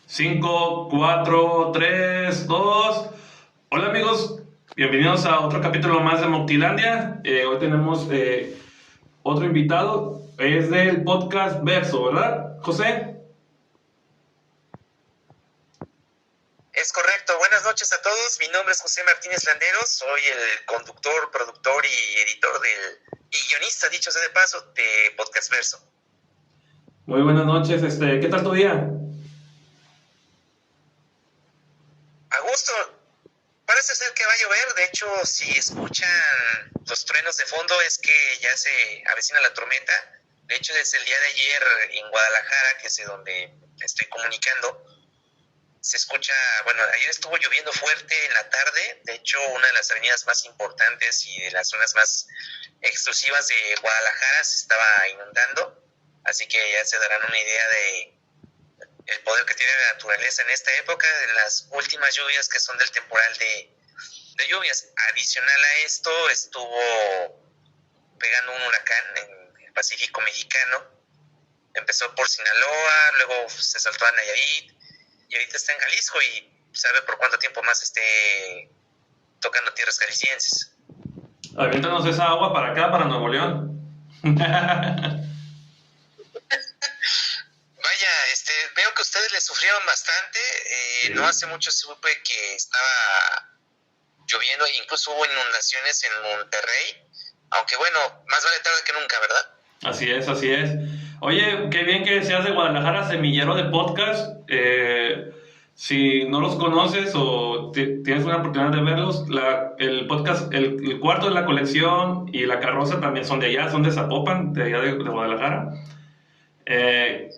Cinco, cuatro, tres, dos. Hola amigos, bienvenidos a otro capítulo más de Moctilandia. Hoy tenemos otro invitado, es del podcast Verso, ¿verdad, José? Es correcto, buenas noches a todos. Mi nombre es José Martínez Landeros, soy el conductor, productor y editor y guionista, dicho sea de paso, de Podcast Verso. Muy buenas noches, ¿qué tal tu día? A gusto, parece ser que va a llover. De hecho, si escuchan los truenos de fondo es que ya se avecina la tormenta. De hecho, desde el día de ayer en Guadalajara, que es de donde estoy comunicando, se escucha, bueno, ayer estuvo lloviendo fuerte en la tarde. De hecho, una de las avenidas más importantes y de las zonas más exclusivas de Guadalajara se estaba inundando, así que ya se darán una idea de el poder que tiene la naturaleza en esta época, en las últimas lluvias que son del temporal de lluvias. Adicional a esto, estuvo pegando un huracán en el Pacífico mexicano. Empezó por Sinaloa, luego se saltó a Nayarit, y ahorita está en Jalisco y sabe por cuánto tiempo más esté tocando tierras jaliscienses. Aviéntanos esa agua para acá, para Nuevo León. Vaya, veo que ustedes le sufrieron bastante. Sí. No hace mucho supe que estaba lloviendo e incluso hubo inundaciones en Monterrey. Aunque bueno, más vale tarde que nunca, ¿verdad? Así es, así es. Oye, qué bien que seas de Guadalajara, semillero de podcast. Si no los conoces o tienes una oportunidad de verlos, el podcast, el cuarto de la colección y la carroza también son de allá, son de Zapopan, de allá de Guadalajara.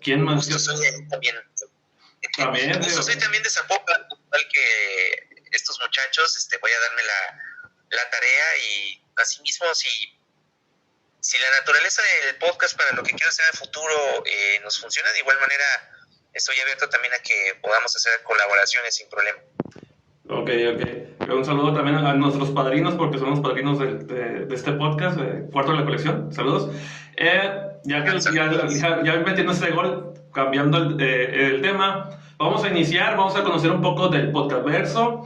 ¿Quién más? Justo soy también. También. Justo soy también de Zapopan, igual que estos muchachos. Voy a darme la tarea y asimismo si la naturaleza del podcast para lo que quiero hacer en el futuro nos funciona, de igual manera estoy abierto también a que podamos hacer colaboraciones sin problema. Ok. Un saludo también a nuestros padrinos, porque son los padrinos de este podcast, cuarto de la colección. Saludos. Ya metiendo este gol, cambiando el tema, vamos a iniciar, vamos a conocer un poco del podcast Verso,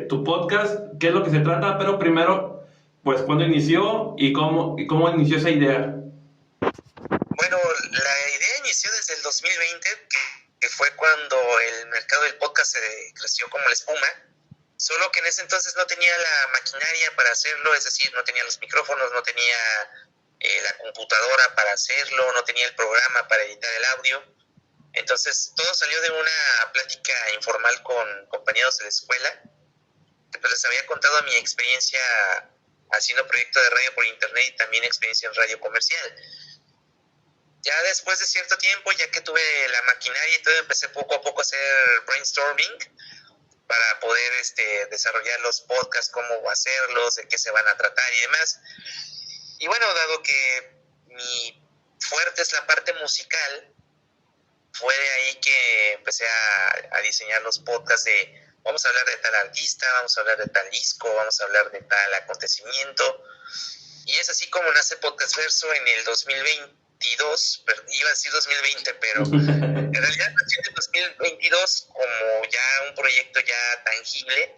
tu podcast, qué es lo que se trata, pero primero, pues, ¿cuándo inició y cómo inició esa idea? Bueno, la idea inició desde el 2020, que fue cuando el mercado del podcast se creció como la espuma, solo que en ese entonces no tenía la maquinaria para hacerlo, es decir, no tenía los micrófonos, no tenía la computadora para hacerlo, no tenía el programa para editar el audio. Entonces todo salió de una plática informal con compañeros de la escuela, que pues les había contado mi experiencia haciendo proyecto de radio por internet y también experiencia en radio comercial. Ya después de cierto tiempo, ya que tuve la maquinaria y todo, empecé poco a poco a hacer brainstorming para poder desarrollar los podcasts, cómo hacerlos, de qué se van a tratar y demás. Y bueno, dado que mi fuerte es la parte musical, fue de ahí que empecé a diseñar los podcasts de vamos a hablar de tal artista, vamos a hablar de tal disco, vamos a hablar de tal acontecimiento. Y es así como nace Podcast Verso en el 2022, iba a decir 2020, pero en realidad nació en el 2022 como ya un proyecto ya tangible.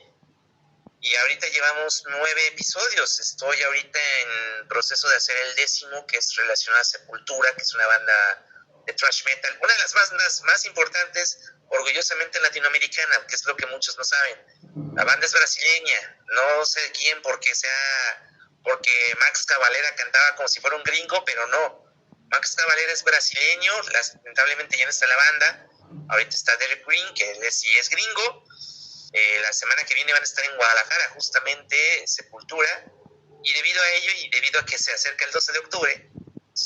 Y ahorita llevamos 9 episodios. Estoy ahorita en proceso de hacer el 10º, que es relacionado a Sepultura, que es una banda de thrash metal, una de las bandas más importantes, orgullosamente latinoamericana, que es lo que muchos no saben. La banda es brasileña, no sé de quién, porque Max Cavalera cantaba como si fuera un gringo, pero no. Max Cavalera es brasileño, lamentablemente ya no está en la banda. Ahorita está Derek Green, que él sí es gringo. La semana que viene van a estar en Guadalajara, justamente Sepultura, y debido a ello y debido a que se acerca el 12 de octubre,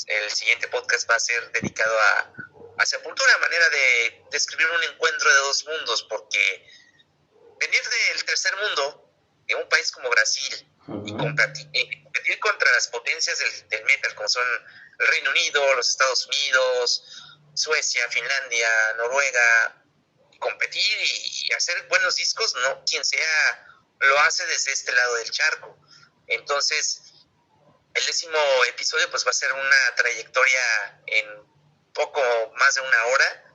el siguiente podcast va a ser dedicado a Sepultura, a manera de describir un encuentro de dos mundos, porque venir del tercer mundo, de un país como Brasil, y competir contra las potencias del metal, como son el Reino Unido, los Estados Unidos, Suecia, Finlandia, Noruega, competir y hacer buenos discos, no quien sea lo hace desde este lado del charco. Entonces el 10º episodio pues va a ser una trayectoria en poco más de una hora,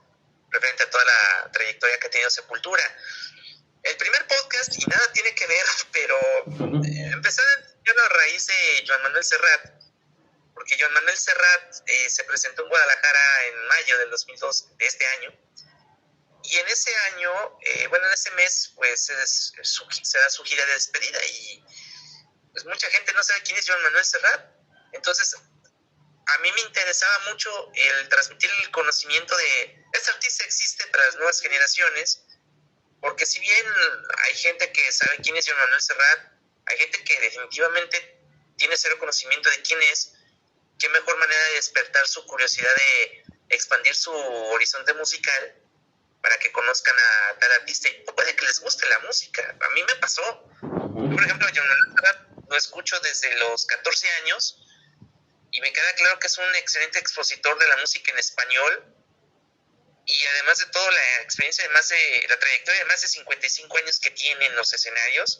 referente a toda la trayectoria que ha tenido Sepultura. El primer podcast, y nada tiene que ver, pero empecé a raíz de Joan Manuel Serrat, porque Joan Manuel Serrat se presentó en Guadalajara en mayo del 2002, de este año, y en ese año, en ese mes, pues se da su gira de despedida, y pues mucha gente no sabe quién es Joan Manuel Serrat. Entonces, a mí me interesaba mucho el transmitir el conocimiento de este artista existe para las nuevas generaciones, porque si bien hay gente que sabe quién es Joan Manuel Serrat, hay gente que definitivamente tiene cero conocimiento de quién es. Qué mejor manera de despertar su curiosidad, de expandir su horizonte musical para que conozcan a tal artista y puede que les guste la música. A mí me pasó. Yo, por ejemplo, Joan Manuel Serrat lo escucho desde los 14 años y me queda claro que es un excelente expositor de la música en español, y además de todo la experiencia, la trayectoria de más de 55 años que tiene en los escenarios,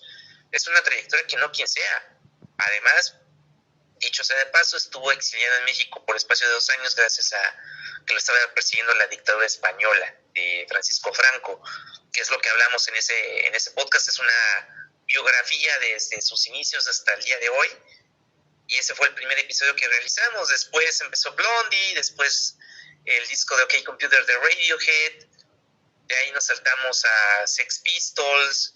es una trayectoria que no quien sea. Además, dicho sea de paso, estuvo exiliado en México por espacio de 2 años gracias a que lo estaba persiguiendo la dictadura española de Francisco Franco, que es lo que hablamos en ese podcast. Es una biografía desde sus inicios hasta el día de hoy, y ese fue el primer episodio que realizamos. Después empezó Blondie, después el disco de OK Computer de Radiohead, de ahí nos saltamos a Sex Pistols,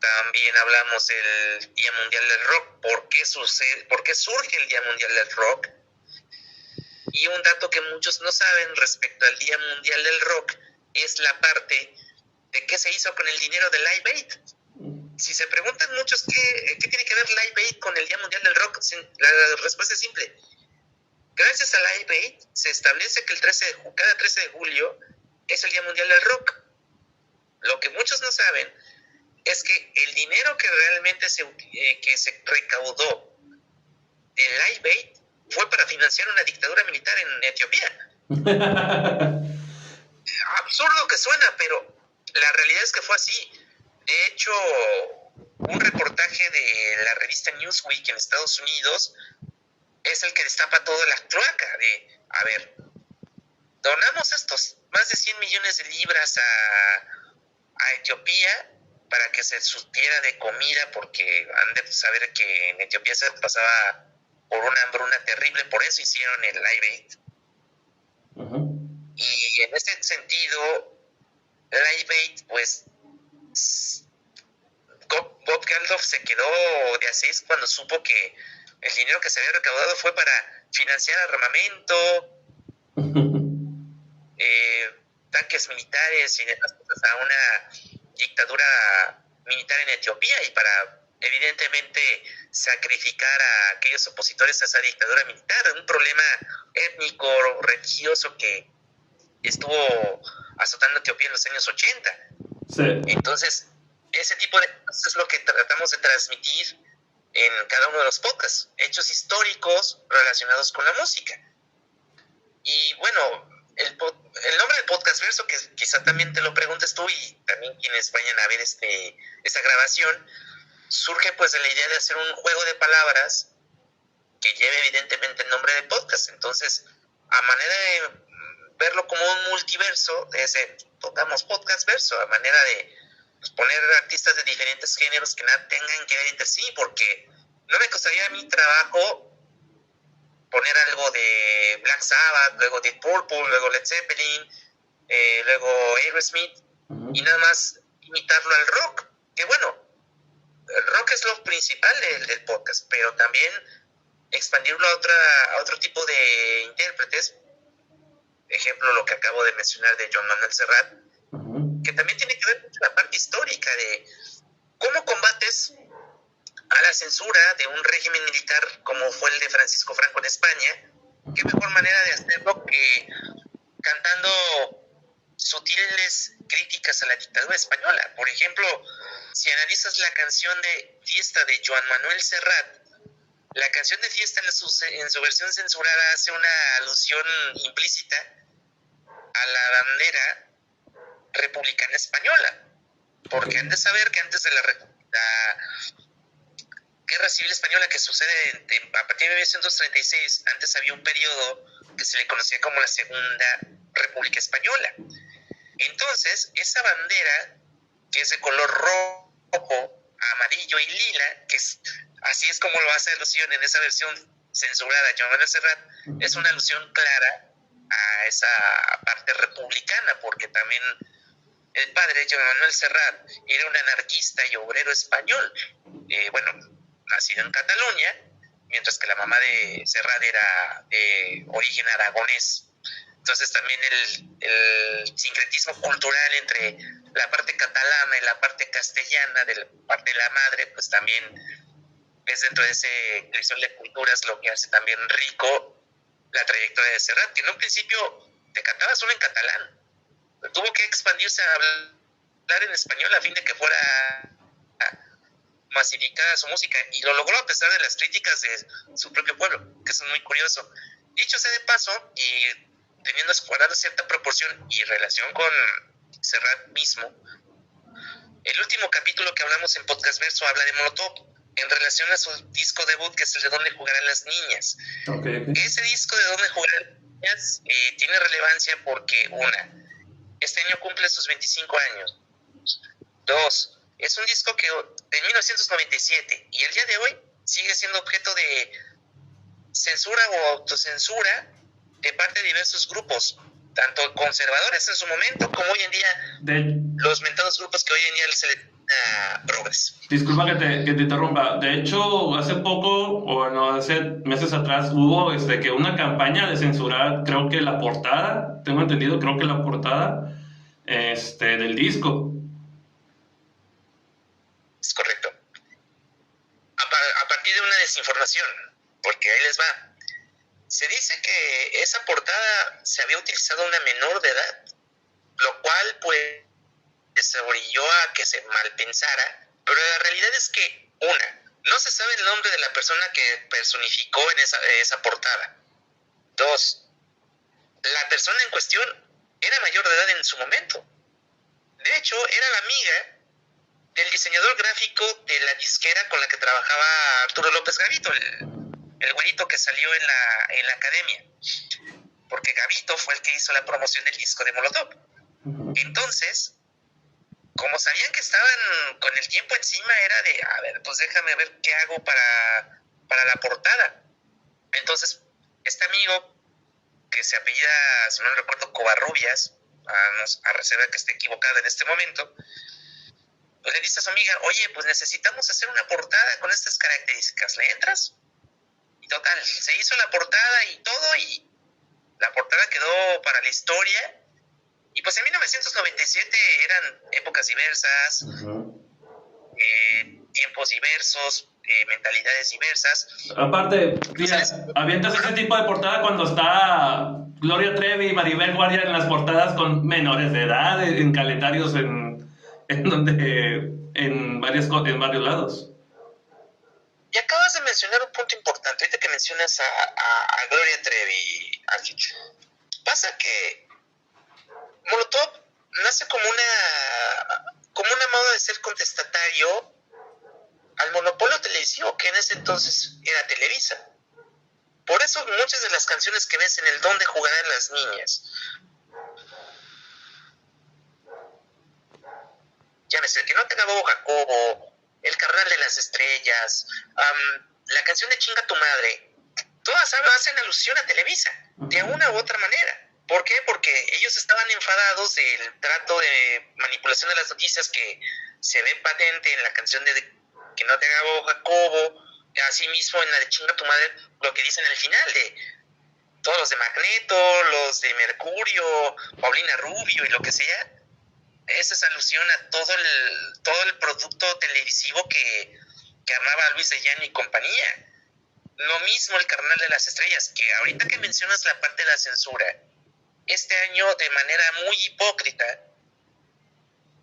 también hablamos del Día Mundial del Rock, por qué surge el Día Mundial del Rock, y un dato que muchos no saben respecto al Día Mundial del Rock es la parte de qué se hizo con el dinero de Live Aid. Si se preguntan muchos qué tiene que ver Live Aid con el Día Mundial del Rock, la respuesta es simple. Gracias a Live Aid se establece que cada 13 de julio es el Día Mundial del Rock. Lo que muchos no saben es que el dinero que realmente se recaudó de Live Aid fue para financiar una dictadura militar en Etiopía. Absurdo que suena, pero la realidad es que fue así. De hecho, un reportaje de la revista Newsweek en Estados Unidos es el que destapa toda la cloaca de, a ver, donamos estos más de 100 millones de libras a Etiopía para que se surtiera de comida, porque han de saber que en Etiopía se pasaba por una hambruna terrible, por eso hicieron el Live Aid. Y en ese sentido, Live Aid, pues, Bob Geldof se quedó de a 6 cuando supo que el dinero que se había recaudado fue para financiar armamento, tanques militares y demás cosas a una dictadura militar en Etiopía, y para evidentemente sacrificar a aquellos opositores a esa dictadura militar, un problema étnico, religioso que estuvo azotando a Etiopía en los años 80. Sí. Entonces, ese tipo de cosas es lo que tratamos de transmitir en cada uno de los podcasts, hechos históricos relacionados con la música. Y bueno, el nombre del podcast verso, que quizá también te lo preguntes tú y también quienes vayan a ver esta grabación, surge pues de la idea de hacer un juego de palabras que lleve evidentemente el nombre del podcast. Entonces, a manera de verlo como un multiverso, pongamos podcast verso, a manera de poner artistas de diferentes géneros que nada tengan que ver entre sí, porque no me costaría a mí trabajo poner algo de Black Sabbath, luego Deep Purple, luego Led Zeppelin, luego Aerosmith, y nada más imitarlo al rock, que bueno, el rock es lo principal del podcast, pero también expandirlo a otro tipo de intérpretes. Ejemplo, lo que acabo de mencionar de Joan Manuel Serrat, que también tiene que ver con la parte histórica de cómo combates a la censura de un régimen militar como fue el de Francisco Franco en España. Qué mejor manera de hacerlo que cantando sutiles críticas a la dictadura española. Por ejemplo, si analizas la canción de Fiesta de Joan Manuel Serrat, la canción de Fiesta en su versión censurada hace una alusión implícita a la bandera republicana española, porque han de saber que antes de la Guerra Civil Española que sucede a partir de 1936. Antes había un periodo que se le conocía como la Segunda República Española. Entonces, esa bandera, que es de color rojo, amarillo y lila, así es como lo hace alusión en esa versión censurada de Joan Manuel Serrat, es una alusión clara a esa parte republicana, porque también el padre Joan Manuel Serrat era un anarquista y obrero español, nacido en Cataluña, mientras que la mamá de Serrat era de origen aragonés. Entonces también el sincretismo cultural entre la parte catalana y la parte castellana de la parte de la madre, pues también es dentro de ese crisol de culturas lo que hace también rico la trayectoria de Serrat, que en un principio te cantaba solo en catalán. Tuvo que expandirse a hablar en español a fin de que fuera masificada su música, y lo logró a pesar de las críticas de su propio pueblo, que eso es muy curioso. Dicho sea de paso, y teniendo guardado cierta proporción y relación con Serrat mismo, el último capítulo que hablamos en Podcast Verso habla de Molotov en relación a su disco debut, que es el de Dónde Jugarán las Niñas. Okay. Ese disco de Dónde Jugarán las Niñas tiene relevancia porque, este año cumple sus 25 años. 2, es un disco que en 1997 y el día de hoy sigue siendo objeto de censura o autocensura de parte de diversos grupos, tanto conservadores en su momento como hoy en día los mentados grupos que hoy en día se le progres. Disculpa que te interrumpa. De hecho, hace poco, hace meses atrás, hubo que una campaña de censurar, creo que la portada, tengo entendido, creo que la portada del disco. Es correcto. A partir de una desinformación, porque ahí les va. Se dice que esa portada se había utilizado a una menor de edad, lo cual pues se orilló a que se malpensara, pero la realidad es que, no se sabe el nombre de la persona que personificó en esa portada. 2, la persona en cuestión era mayor de edad en su momento. De hecho, era la amiga del diseñador gráfico de la disquera con la que trabajaba Arturo López Gavito, el güerito que salió en la academia, porque Gavito fue el que hizo la promoción del disco de Molotov. Entonces, como sabían que estaban con el tiempo encima, era de, a ver, pues déjame ver qué hago para la portada. Entonces, este amigo, que se apellida, si no recuerdo, Covarrubias, a reserva que esté equivocado en este momento, pues le dice a su amiga, oye, pues necesitamos hacer una portada con estas características, ¿le entras? Y total, se hizo la portada y todo, y la portada quedó para la historia. Y pues en 1997 eran épocas diversas, tiempos diversos, mentalidades diversas. Aparte, mira, avientas ese tipo de portada cuando está Gloria Trevi y Maribel Guardia en las portadas con menores de edad, en calendarios en varios lados. Y acabas de mencionar un punto importante, ahorita que mencionas a Gloria Trevi, Alfich. Pasa que Molotov nace como una moda de ser contestatario al monopolio televisivo que en ese entonces era Televisa. Por eso muchas de las canciones que ves en el Dónde Jugarán las Niñas, llámese El que no te acabó Jacobo, El Carnal de las Estrellas, la canción de Chinga tu Madre, todas hacen alusión a Televisa, de una u otra manera. ¿Por qué? Porque ellos estaban enfadados del trato de manipulación de las noticias que se ve patente en la canción de Que no te acabó Jacobo, así mismo en la de Chinga tu Madre, lo que dicen al final de todos los de Magneto, los de Mercurio, Paulina Rubio y lo que sea. Esa es alusión a todo el producto televisivo que armaba Luis de Llano y compañía. Lo mismo El Carnal de las Estrellas, que ahorita que mencionas la parte de la censura, este año de manera muy hipócrita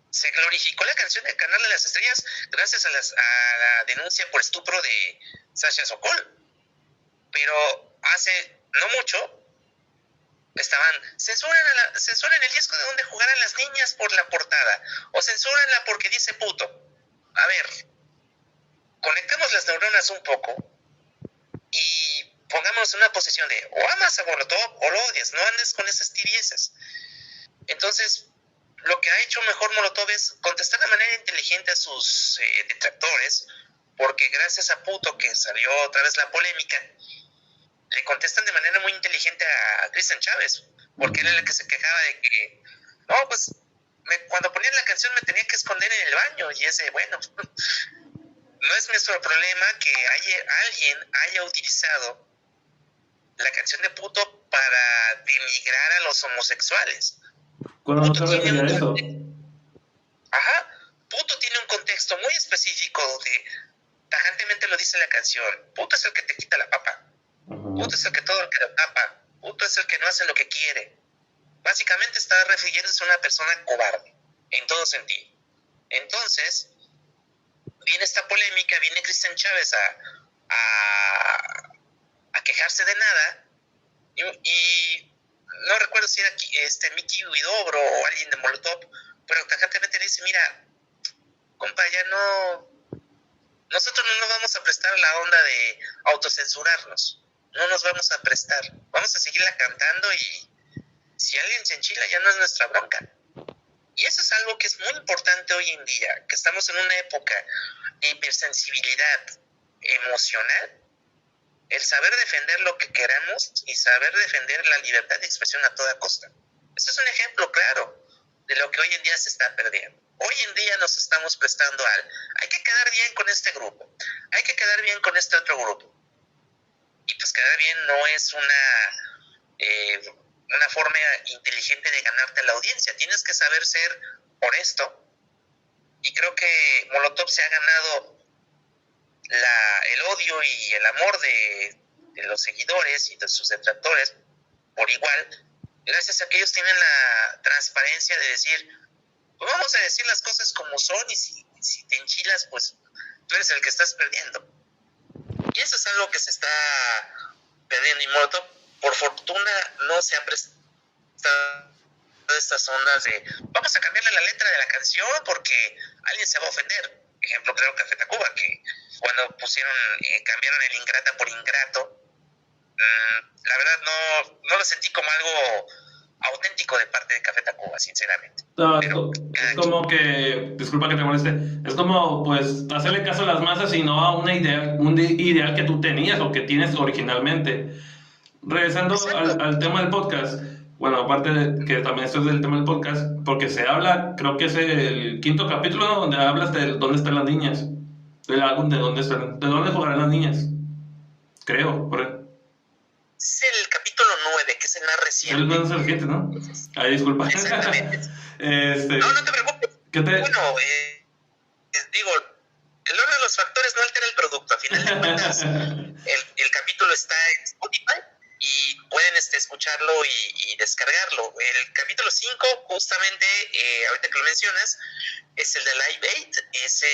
se glorificó la canción del Carnal de las Estrellas gracias a la denuncia por estupro de Sasha Sokol. Pero hace no mucho censuran el disco de Donde Jugarán las Niñas por la portada, o censúranla porque dice puto. A ver, conectemos las neuronas un poco y pongámonos en una posición de o amas a Molotov o lo odias, no andes con esas tibiezas. Entonces, lo que ha hecho mejor Molotov es contestar de manera inteligente a sus detractores, porque gracias a Puto, que salió otra vez la polémica, le contestan de manera muy inteligente a Cristian Chávez, porque él era el que se quejaba de que, no, pues, cuando ponían la canción me tenía que esconder en el baño, y ese, bueno, no es nuestro problema que alguien haya utilizado la canción de Puto para denigrar a los homosexuales. ¿Cuándo no te refería a eso? Ajá, Puto tiene un contexto muy específico donde tajantemente lo dice la canción. Puto es el que te quita la papa. Puto es el que todo el que lo tapa. Puto es el que no hace lo que quiere. Básicamente está refiriéndose a una persona cobarde, en todo sentido. Entonces, viene esta polémica, viene Cristian Chávez a quejarse de nada, y no recuerdo si era Miki Huidobro o alguien de Molotov, pero tajantemente le dice, mira, compa, ya no, nosotros no nos vamos a prestar a la onda de autocensurarnos, no nos vamos a prestar, vamos a seguirla cantando, y si alguien se enchila ya no es nuestra bronca. Y eso es algo que es muy importante hoy en día, que estamos en una época de hipersensibilidad emocional, el saber defender lo que queramos y saber defender la libertad de expresión a toda costa. Ese es un ejemplo claro de lo que hoy en día se está perdiendo. Hoy en día nos estamos prestando hay que quedar bien con este grupo, hay que quedar bien con este otro grupo. Y pues quedar bien no es una forma inteligente de ganarte a la audiencia. Tienes que saber ser honesto, y creo que Molotov se ha ganado el odio y el amor de los seguidores y de sus detractores por igual, gracias a que ellos tienen la transparencia de decir, pues vamos a decir las cosas como son, y si te enchilas, pues tú eres el que estás perdiendo. Y eso es algo que se está perdiendo, y Molotov, por fortuna, no se ha prestado estas ondas de vamos a cambiarle la letra de la canción porque alguien se va a ofender. Ejemplo, creo, Café Tacuba, que cuando cambiaron el ingrata por ingrato, la verdad no lo sentí como algo auténtico de parte de Café Tacuba, sinceramente. No, es como que, disculpa que te moleste, es como pues hacerle caso a las masas y no a un ideal que tú tenías o que tienes originalmente. Regresando al tema del podcast, bueno, aparte de que también esto es del tema del podcast, porque se habla, creo que es el 5º capítulo, ¿no? Donde hablas de dónde están las niñas, del álbum de dónde jugarán las niñas, creo, por ahí. Es el capítulo 9, que es el más reciente. El más reciente, ¿no? Ay, disculpa. Exactamente. No te preocupes. Bueno, digo, el orden de los factores no altera el producto. A final de cuentas, el capítulo está en Spotify y pueden escucharlo y descargarlo. El capítulo 5, justamente, ahorita que lo mencionas, es el de Live 8. Ese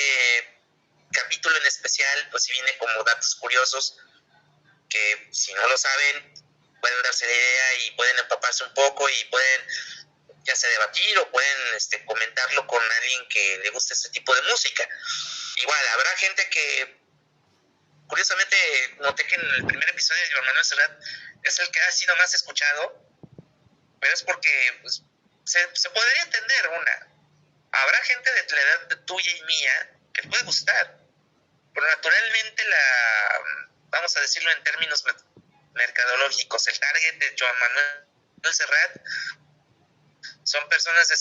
capítulo en especial, pues sí viene como datos curiosos que, si no lo saben, pueden darse la idea y pueden empaparse un poco y pueden ya sea debatir o pueden comentarlo con alguien que le guste este tipo de música. Igual, habrá gente que, curiosamente, noté que en el primer episodio de Joan Manuel Serrat es el que ha sido más escuchado, pero es porque pues, se podría entender habrá gente de la edad tuya y mía que le puede gustar, pero naturalmente vamos a decirlo en términos mercadológicos, el target de Joan Manuel Serrat son personas de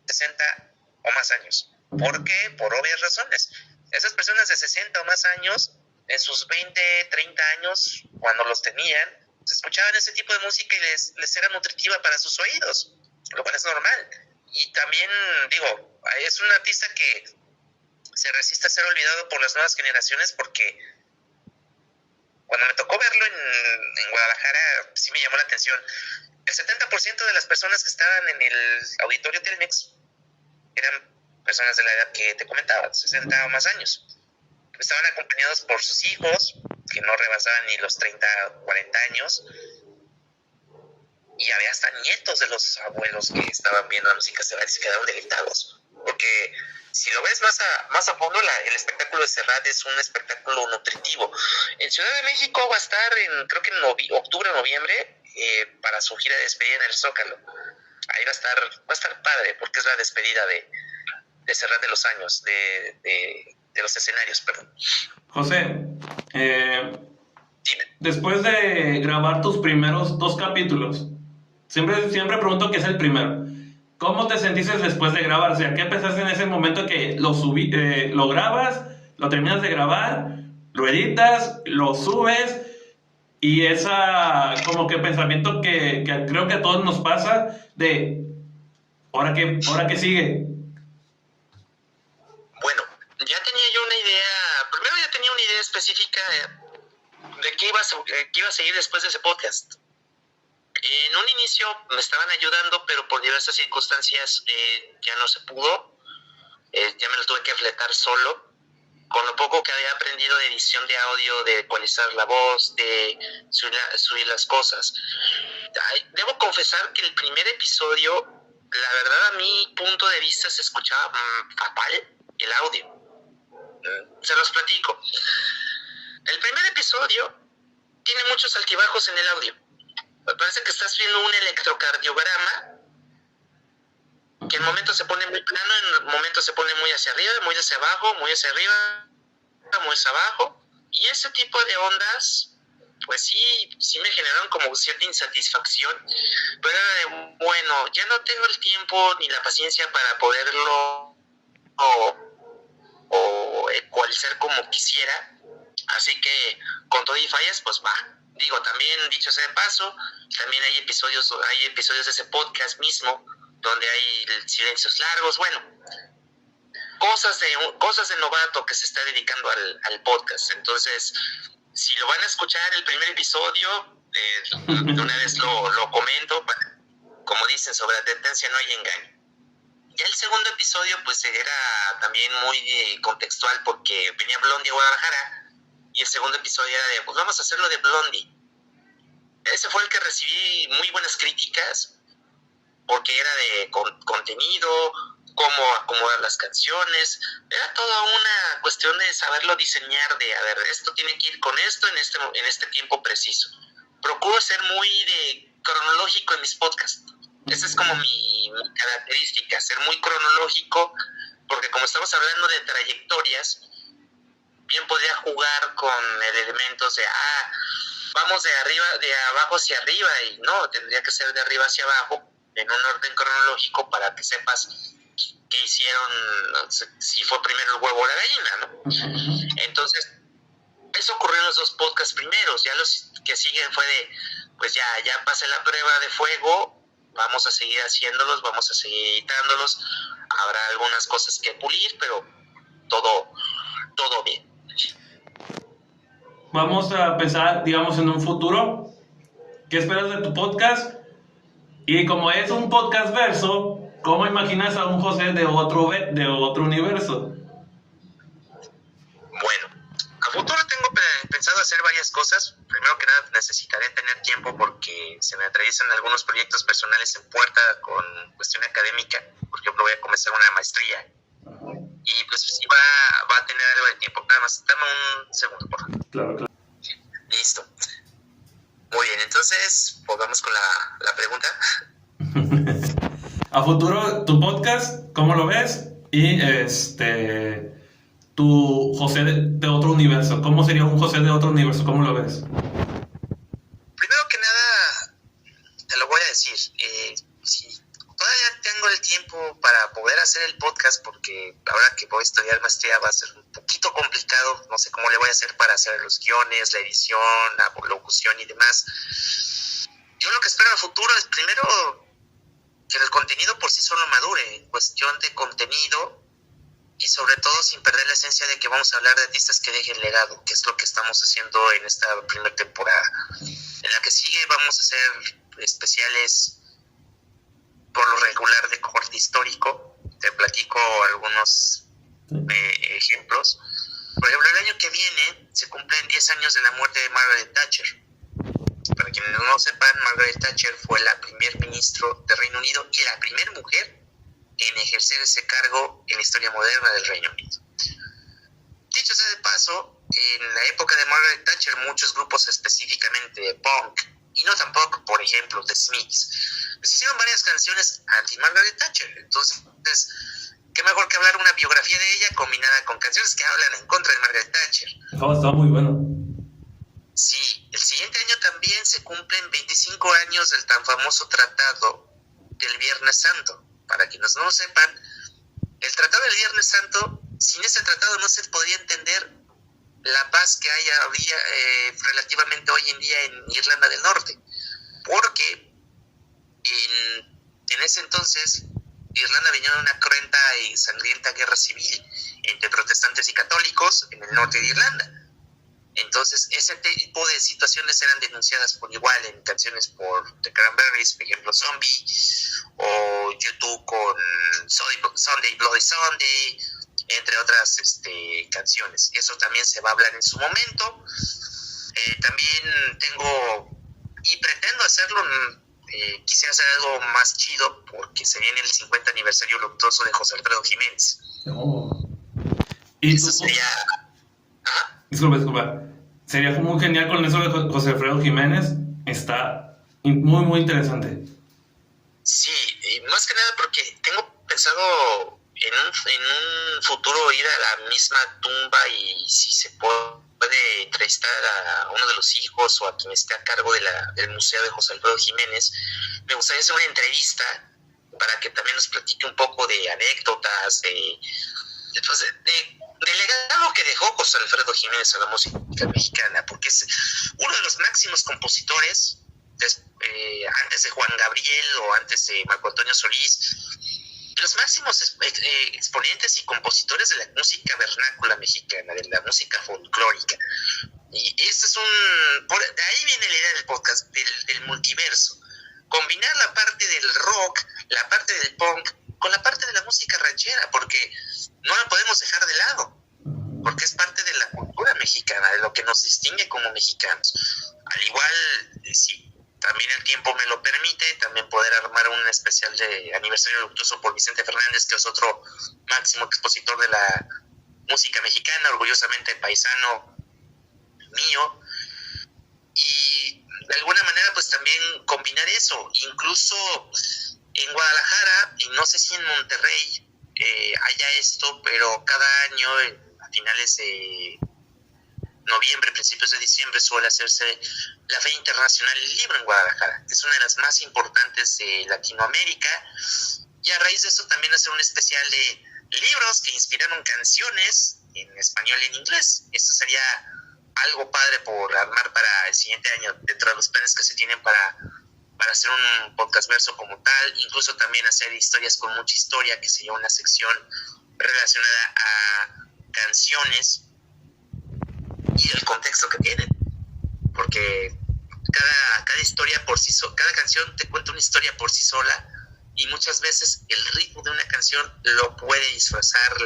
60 o más años. ¿Por qué? Por obvias razones. Esas personas de 60 o más años, en sus 20, 30 años, cuando los tenían, escuchaban ese tipo de música y les era nutritiva para sus oídos, lo cual es normal. Y también, digo, es un artista que se resiste a ser olvidado por las nuevas generaciones, porque cuando me tocó verlo en Guadalajara, sí me llamó la atención. El 70% de las personas que estaban en el auditorio Telmex eran personas de la edad que te comentaba, 60 o más años. Estaban acompañados por sus hijos, que no rebasaban ni los 30 o 40 años. Y había hasta nietos de los abuelos que estaban viendo la música estelar y se quedaron deleitados. porque si lo ves más a fondo, el espectáculo de Serrat es un espectáculo nutritivo. En Ciudad de México va a estar creo que en octubre o noviembre, para su gira de despedida en el Zócalo. Ahí va a estar padre, porque es la despedida de Serrat de los años, de los escenarios, perdón. José, Dime. después de grabar tus primeros 2 capítulos, siempre pregunto qué es el primero. ¿Cómo te sentiste después de grabar? O sea, ¿qué pensaste en ese momento que lo grabas, lo terminas de grabar, lo editas, lo subes, y esa como que pensamiento que creo que a todos nos pasa de ¿ahora qué sigue? Bueno, ya tenía yo una idea, primero ya tenía una idea específica de qué iba a seguir después de ese podcast. En un inicio me estaban ayudando, pero por diversas circunstancias ya no se pudo. Ya me lo tuve que fletar solo. Con lo poco que había aprendido de edición de audio, de ecualizar la voz, de subir las cosas. Debo confesar que el primer episodio, la verdad, a mi punto de vista se escuchaba fatal el audio. Se los platico. El primer episodio tiene muchos altibajos en el audio. Me parece que estás viendo un electrocardiograma que en momentos se pone muy plano, en momentos se pone muy hacia arriba, muy hacia abajo, muy hacia arriba, muy hacia abajo. Y ese tipo de ondas, pues sí me generaron como cierta insatisfacción. Pero era de, bueno, ya no tengo el tiempo ni la paciencia para poderlo o ecualizar como quisiera. Así que con todo y fallas, pues va. Digo, también dicho sea de paso, también hay episodios de ese podcast mismo donde hay silencios largos, bueno, cosas de novato que se está dedicando al podcast. Entonces, si lo van a escuchar el primer episodio, de una vez lo comento, como dicen, sobre la tendencia no hay engaño. Ya el segundo episodio pues era también muy contextual, porque venía Blondie a Guadalajara y el segundo episodio era de, pues vamos a hacerlo de Blondie. Ese fue el que recibí muy buenas críticas, porque era de contenido, cómo acomodar las canciones. Era toda una cuestión de saberlo diseñar, de, a ver, esto tiene que ir con esto en este tiempo preciso. Procuro ser muy cronológico en mis podcasts. Esa es como mi característica, ser muy cronológico, porque como estamos hablando de trayectorias, bien podría jugar con elementos de, vamos de abajo hacia arriba, y no, tendría que ser de arriba hacia abajo, en un orden cronológico, para que sepas qué hicieron, si fue primero el huevo o la gallina, ¿no? Entonces, eso ocurrió en los 2 podcasts primeros. Ya los que siguen fue de, pues ya pasé la prueba de fuego, vamos a seguir haciéndolos, vamos a seguir editándolos. Habrá algunas cosas que pulir, pero todo bien. Vamos a pensar, digamos, en un futuro. ¿Qué esperas de tu podcast? Y como es un podcast verso, ¿cómo imaginas a un José de otro universo? Bueno, a futuro tengo pensado hacer varias cosas. Primero que nada, necesitaré tener tiempo, porque se me atraviesan algunos proyectos personales en puerta con cuestión académica. Por ejemplo, voy a comenzar una maestría. Y pues sí va a tener algo de tiempo. Nada más, dame un segundo, por favor. Claro. Listo. Muy bien, entonces, pues vamos con la pregunta. A futuro, tu podcast, ¿cómo lo ves? Y tu José de otro universo, ¿cómo sería un José de otro universo? ¿Cómo lo ves? Primero que nada, te lo voy a decir. Si todavía tengo el tiempo para poder hacer el podcast, porque ahora que voy a estudiar maestría va a ser un poquito complicado. No sé cómo le voy a hacer para hacer los guiones, la edición, la locución y demás. Yo lo que espero en el futuro es, primero, que el contenido por sí solo madure, en cuestión de contenido, y sobre todo sin perder la esencia de que vamos a hablar de artistas que dejen legado, que es lo que estamos haciendo en esta primera temporada. En la que sigue vamos a hacer especiales por lo regular de corte histórico. Te platico algunos ejemplos. Por ejemplo, el año que viene se cumplen 10 años de la muerte de Margaret Thatcher. Para quienes no sepan, Margaret Thatcher fue la primer ministro de Reino Unido y la primera mujer en ejercer ese cargo en la historia moderna del Reino Unido. Dicho sea de paso, en la época de Margaret Thatcher muchos grupos específicamente de punk, y no tampoco, por ejemplo, The Smiths, les hicieron varias canciones anti-Margaret Thatcher. Entonces, qué mejor que hablar una biografía de ella combinada con canciones que hablan en contra de Margaret Thatcher. Oh, está muy bueno. Sí, el siguiente año también se cumplen 25 años del tan famoso Tratado del Viernes Santo. Para quienes no lo sepan, el Tratado del Viernes Santo, sin ese tratado no se podría entender la paz que había relativamente hoy en día en Irlanda del Norte, porque en ese entonces Irlanda venía de una cruenta y sangrienta guerra civil entre protestantes y católicos en el norte de Irlanda. Entonces ese tipo de situaciones eran denunciadas por igual en canciones por The Cranberries, por ejemplo Zombie, o U2 con Sunday Bloody Sunday, entre otras canciones. Eso también se va a hablar en su momento. También tengo, y pretendo hacerlo, quisiera hacer algo más chido, porque se viene el 50 aniversario luctuoso de José Alfredo Jiménez. Oh. ¿Y eso sería... ¿Ah? Disculpa. Sería muy genial con eso de José Alfredo Jiménez. Está muy, muy interesante. Sí, y más que nada porque tengo pensado en un futuro ir a la misma tumba, y si se puede entrevistar a uno de los hijos o a quien esté a cargo del museo de José Alfredo Jiménez. Me gustaría hacer una entrevista para que también nos platique un poco de anécdotas, del legado que dejó José Alfredo Jiménez a la música mexicana, porque es uno de los máximos compositores, antes de Juan Gabriel o antes de Marco Antonio Solís, de los máximos exponentes y compositores de la música vernácula mexicana, de la música folclórica. Y este es de ahí viene la idea del podcast, del multiverso. Combinar la parte del rock, la parte del punk, con la parte de la música ranchera, porque no la podemos dejar de lado, porque es parte de la cultura mexicana, de lo que nos distingue como mexicanos. Al igual, si también el tiempo me lo permite, también poder armar un especial de aniversario luctuoso por Vicente Fernández, que es otro máximo expositor de la música mexicana, orgullosamente paisano mío, y de alguna manera pues también combinar eso. Incluso en Guadalajara, y no sé si en Monterrey haya esto, pero cada año a finales de noviembre, principios de diciembre, suele hacerse la Feria Internacional del Libro en Guadalajara. Es una de las más importantes de Latinoamérica, y a raíz de eso también hacer un especial de libros que inspiraron canciones en español y en inglés. Esto sería algo padre por armar para el siguiente año, dentro de los planes que se tienen para hacer un podcast verso como tal. Incluso también hacer historias con mucha historia, que sería una sección relacionada a canciones y el contexto que tienen, porque cada historia por sí sola, cada canción te cuenta una historia por sí sola, y muchas veces el ritmo de una canción lo puede disfrazar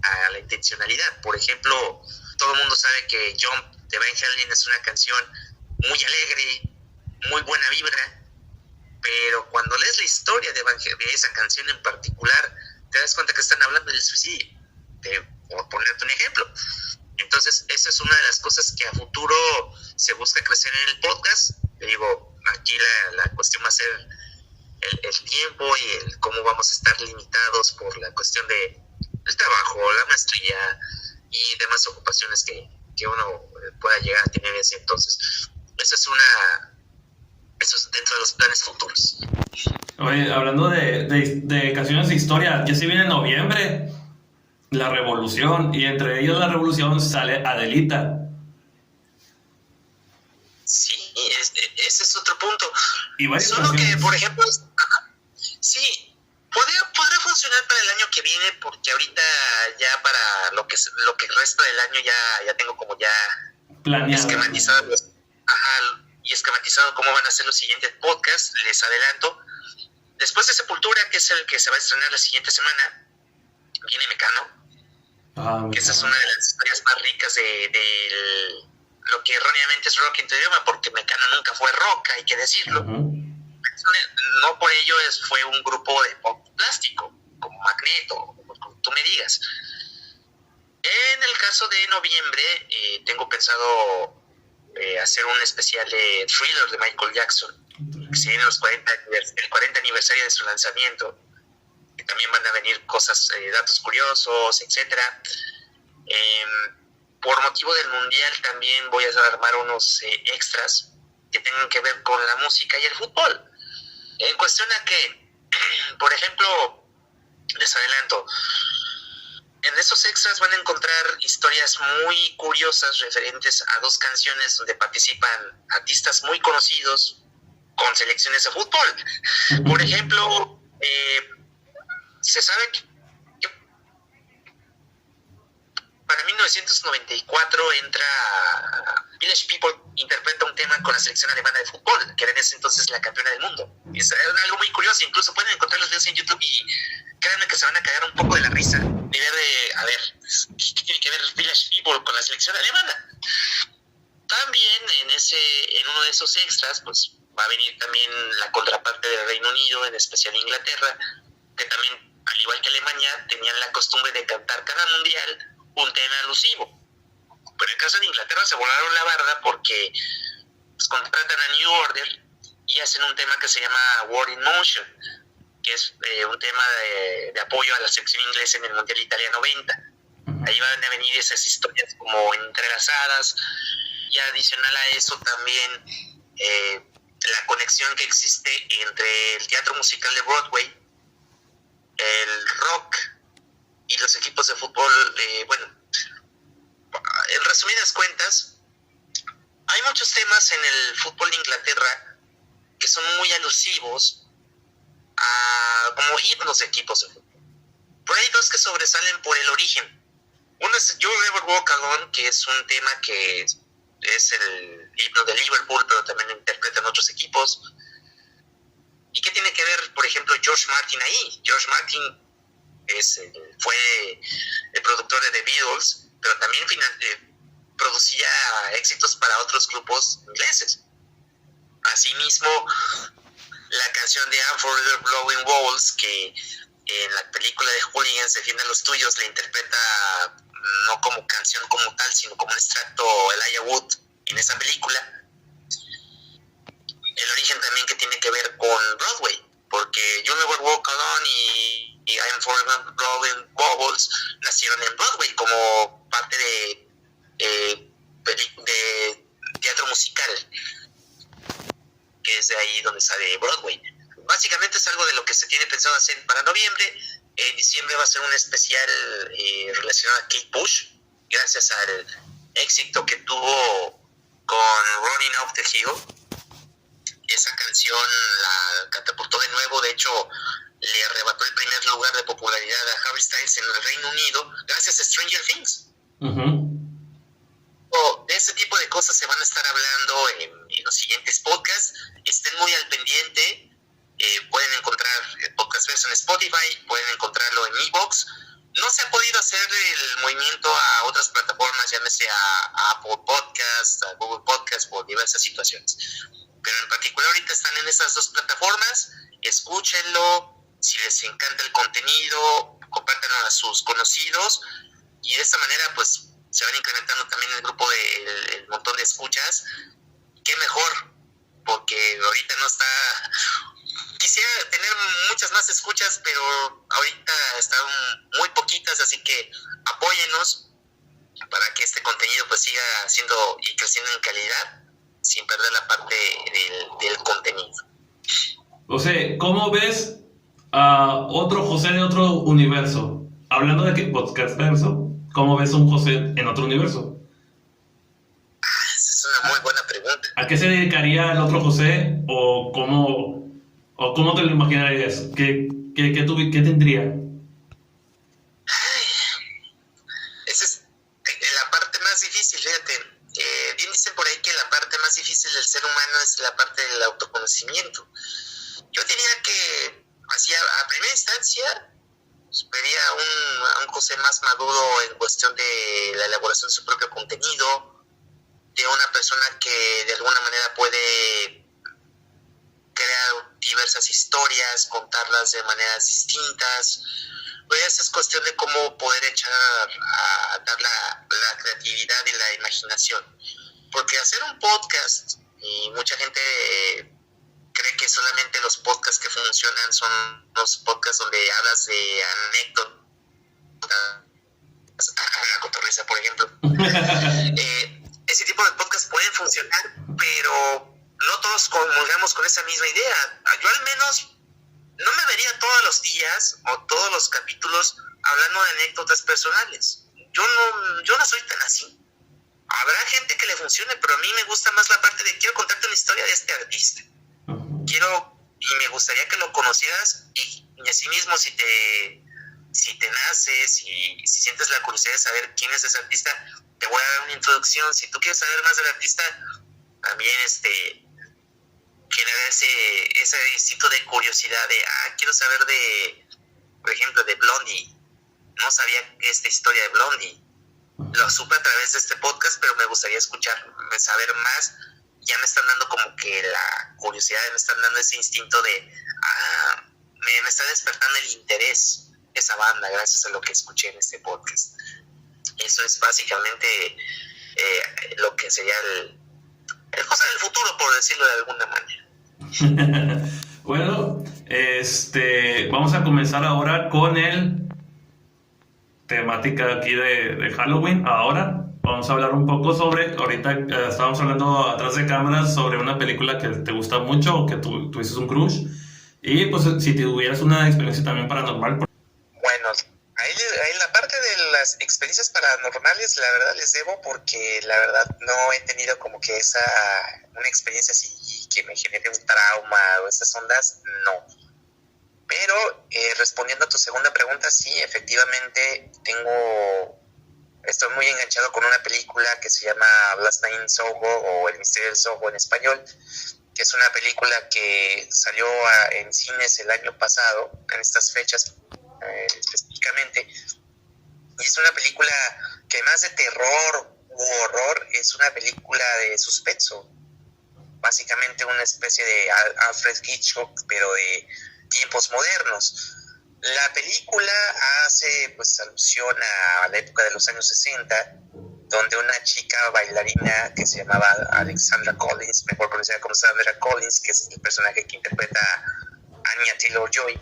a la intencionalidad. Por ejemplo, todo el mundo sabe que Jump de Van Halen es una canción muy alegre, muy buena vibra, pero cuando lees la historia de esa canción en particular, te das cuenta que están hablando del suicidio, por ponerte un ejemplo. Entonces, esa es una de las cosas que a futuro se busca crecer en el podcast. Te digo, aquí la cuestión va a ser el tiempo y el cómo vamos a estar limitados por la cuestión del trabajo, la maestría y demás ocupaciones que uno pueda llegar a tener en ese entonces. Eso es dentro de los planes futuros. Oye, hablando de canciones de historia, ya se viene en noviembre la Revolución, y entre ellos la Revolución sale Adelita. Sí, ese es otro punto. Y varias Solo canciones. que, por ejemplo, sí, podrá funcionar para el año que viene, porque ahorita ya para lo que resta del año ya tengo como ya Planeado. esquematizado cómo van a ser los siguientes podcasts. Les adelanto, después de Sepultura, que es el que se va a estrenar la siguiente semana, viene Mecano, que esa es una de las historias más ricas de lo que erróneamente es rock en tu idioma, porque Mecano nunca fue rock, hay que decirlo. Uh-huh. Es no por ello fue un grupo de pop plástico, como Magneto, como tú me digas. En el caso de noviembre, tengo pensado hacer un especial de Thriller de Michael Jackson, que se viene el 40 aniversario de su lanzamiento, que también van a venir cosas, datos curiosos, etcétera. Por motivo del mundial también voy a armar unos extras que tengan que ver con la música y el fútbol. En cuestión a que, por ejemplo, les adelanto, en esos extras van a encontrar historias muy curiosas referentes a 2 canciones donde participan artistas muy conocidos con selecciones de fútbol. Por ejemplo, se sabe que para 1994 entra Village People, interpreta un tema con la selección alemana de fútbol, que era en ese entonces la campeona del mundo. Es algo muy curioso, incluso pueden encontrar los videos en YouTube y créanme que se van a cagar un poco de la risa de ver a ver, ¿qué tiene que ver Village People con la selección alemana? También en uno de esos extras, pues va a venir también la contraparte del Reino Unido, en especial Inglaterra, que también, al igual que Alemania, tenían la costumbre de cantar cada mundial un tema alusivo. Pero en el caso de Inglaterra se volaron la barda porque pues, contratan a New Order y hacen un tema que se llama War in Motion, que es un tema de apoyo a la selección inglesa en el Mundial Italia 90. Ahí van a venir esas historias como entrelazadas, y adicional a eso también la conexión que existe entre el teatro musical de Broadway, el rock y los equipos de fútbol. En resumidas cuentas, hay muchos temas en el fútbol de Inglaterra que son muy alusivos como himnos de equipos de fútbol. Pero hay 2 que sobresalen por el origen. Uno es You Never Walk Alone, que es un tema que es el himno de Liverpool, pero también lo interpretan otros equipos. ¿Y qué tiene que ver, por ejemplo, George Martin ahí? George Martin fue el productor de The Beatles, pero también producía éxitos para otros grupos ingleses. Asimismo, la canción de I'm Forever Blowing Walls, que en la película de Hooligans Defiende a los Tuyos la interpreta no como canción como tal, sino como un extracto Elijah Wood en esa película. El origen también que tiene que ver con Broadway, porque You Never Walk Alone y I'm Forever Blowing Bubbles nacieron en Broadway como parte de teatro musical, que es de ahí donde sale Broadway. Básicamente es algo de lo que se tiene pensado hacer para noviembre. En diciembre va a ser un especial relacionado a Kate Bush, gracias al éxito que tuvo con Running Up the Hill. Esa canción la catapultó de nuevo, de hecho le arrebató el primer lugar de popularidad a Harry Styles en el Reino Unido gracias a Stranger Things. De ese tipo de cosas se van a estar hablando en los siguientes podcasts. Estén muy al pendiente. Pueden encontrar el podcast verso en Spotify, pueden encontrarlo en iVoox. No se ha podido hacer el movimiento a otras plataformas, llámese a Apple Podcast, a Google Podcast, por diversas situaciones. Pero en particular ahorita están en esas 2 plataformas. Escúchenlo. Si les encanta el contenido, compártanlo a sus conocidos. Y de esta manera, pues, se van incrementando también el grupo el montón de escuchas. Qué mejor, porque ahorita no está... Quisiera tener muchas más escuchas, pero ahorita están muy poquitas, así que apóyennos para que este contenido pues siga siendo y creciendo en calidad sin perder la parte del contenido. José, ¿cómo ves a otro José de otro universo? Hablando de que podcast verso, ¿cómo ves a un José en otro universo? Esa es una muy buena pregunta. ¿A qué se dedicaría el otro José? ¿O cómo te lo imaginarías? ¿Qué tendría? Esa es la parte más difícil, fíjate. Bien dicen por ahí que la parte más difícil del ser humano es la parte del autoconocimiento. Yo diría que, así a primera instancia, vería a un José más maduro en cuestión de la elaboración de su propio contenido, de una persona que de alguna manera puede crear historias, contarlas de maneras distintas. Pues es cuestión de cómo poder echar a dar la creatividad y la imaginación. Porque hacer un podcast, y mucha gente cree que solamente los podcasts que funcionan son los podcasts donde hablas de anécdotas, la cotorriza, por ejemplo. Ese tipo de podcasts pueden funcionar, pero no todos comulgamos con esa misma idea. Yo al menos no me vería todos los días o todos los capítulos hablando de anécdotas personales. Yo no soy tan así. Habrá gente que le funcione, pero a mí me gusta más la parte de quiero contarte una historia de este artista. Y me gustaría que lo conocieras y así mismo si te nace, si sientes la curiosidad de saber quién es ese artista, te voy a dar una introducción. Si tú quieres saber más del artista, también generar ese instinto de curiosidad de, quiero saber por ejemplo, de Blondie. No sabía esta historia de Blondie. Lo supe a través de este podcast, pero me gustaría saber más. Ya me están dando como que la curiosidad, me están dando ese instinto de, me está despertando el interés esa banda gracias a lo que escuché en este podcast. Eso es básicamente lo que sería el cosa del futuro, por decirlo de alguna manera. Bueno, vamos a comenzar ahora con el temática aquí de Halloween. Ahora vamos a hablar un poco sobre, ahorita estábamos hablando atrás de cámaras sobre una película que te gusta mucho o que tuviste un crush. Y pues si tuvieras una experiencia también paranormal. Bueno, ahí la parte de las experiencias paranormales, la verdad les debo, porque la verdad no he tenido como que una experiencia así que me genere un trauma o esas ondas, no. Pero respondiendo a tu segunda pregunta, sí, efectivamente estoy muy enganchado con una película que se llama Last Night in Soho, o El Misterio del Soho en español, que es una película que salió en cines el año pasado, en estas fechas específicamente, y es una película que además de terror u horror, es una película de suspenso, básicamente una especie de Alfred Hitchcock, pero de tiempos modernos. La película hace pues alusión a la época de los años 60, donde una chica bailarina que se llamaba Alexandra Collins, mejor conocida como Sandra Collins, que es el personaje que interpreta Anya Taylor-Joy,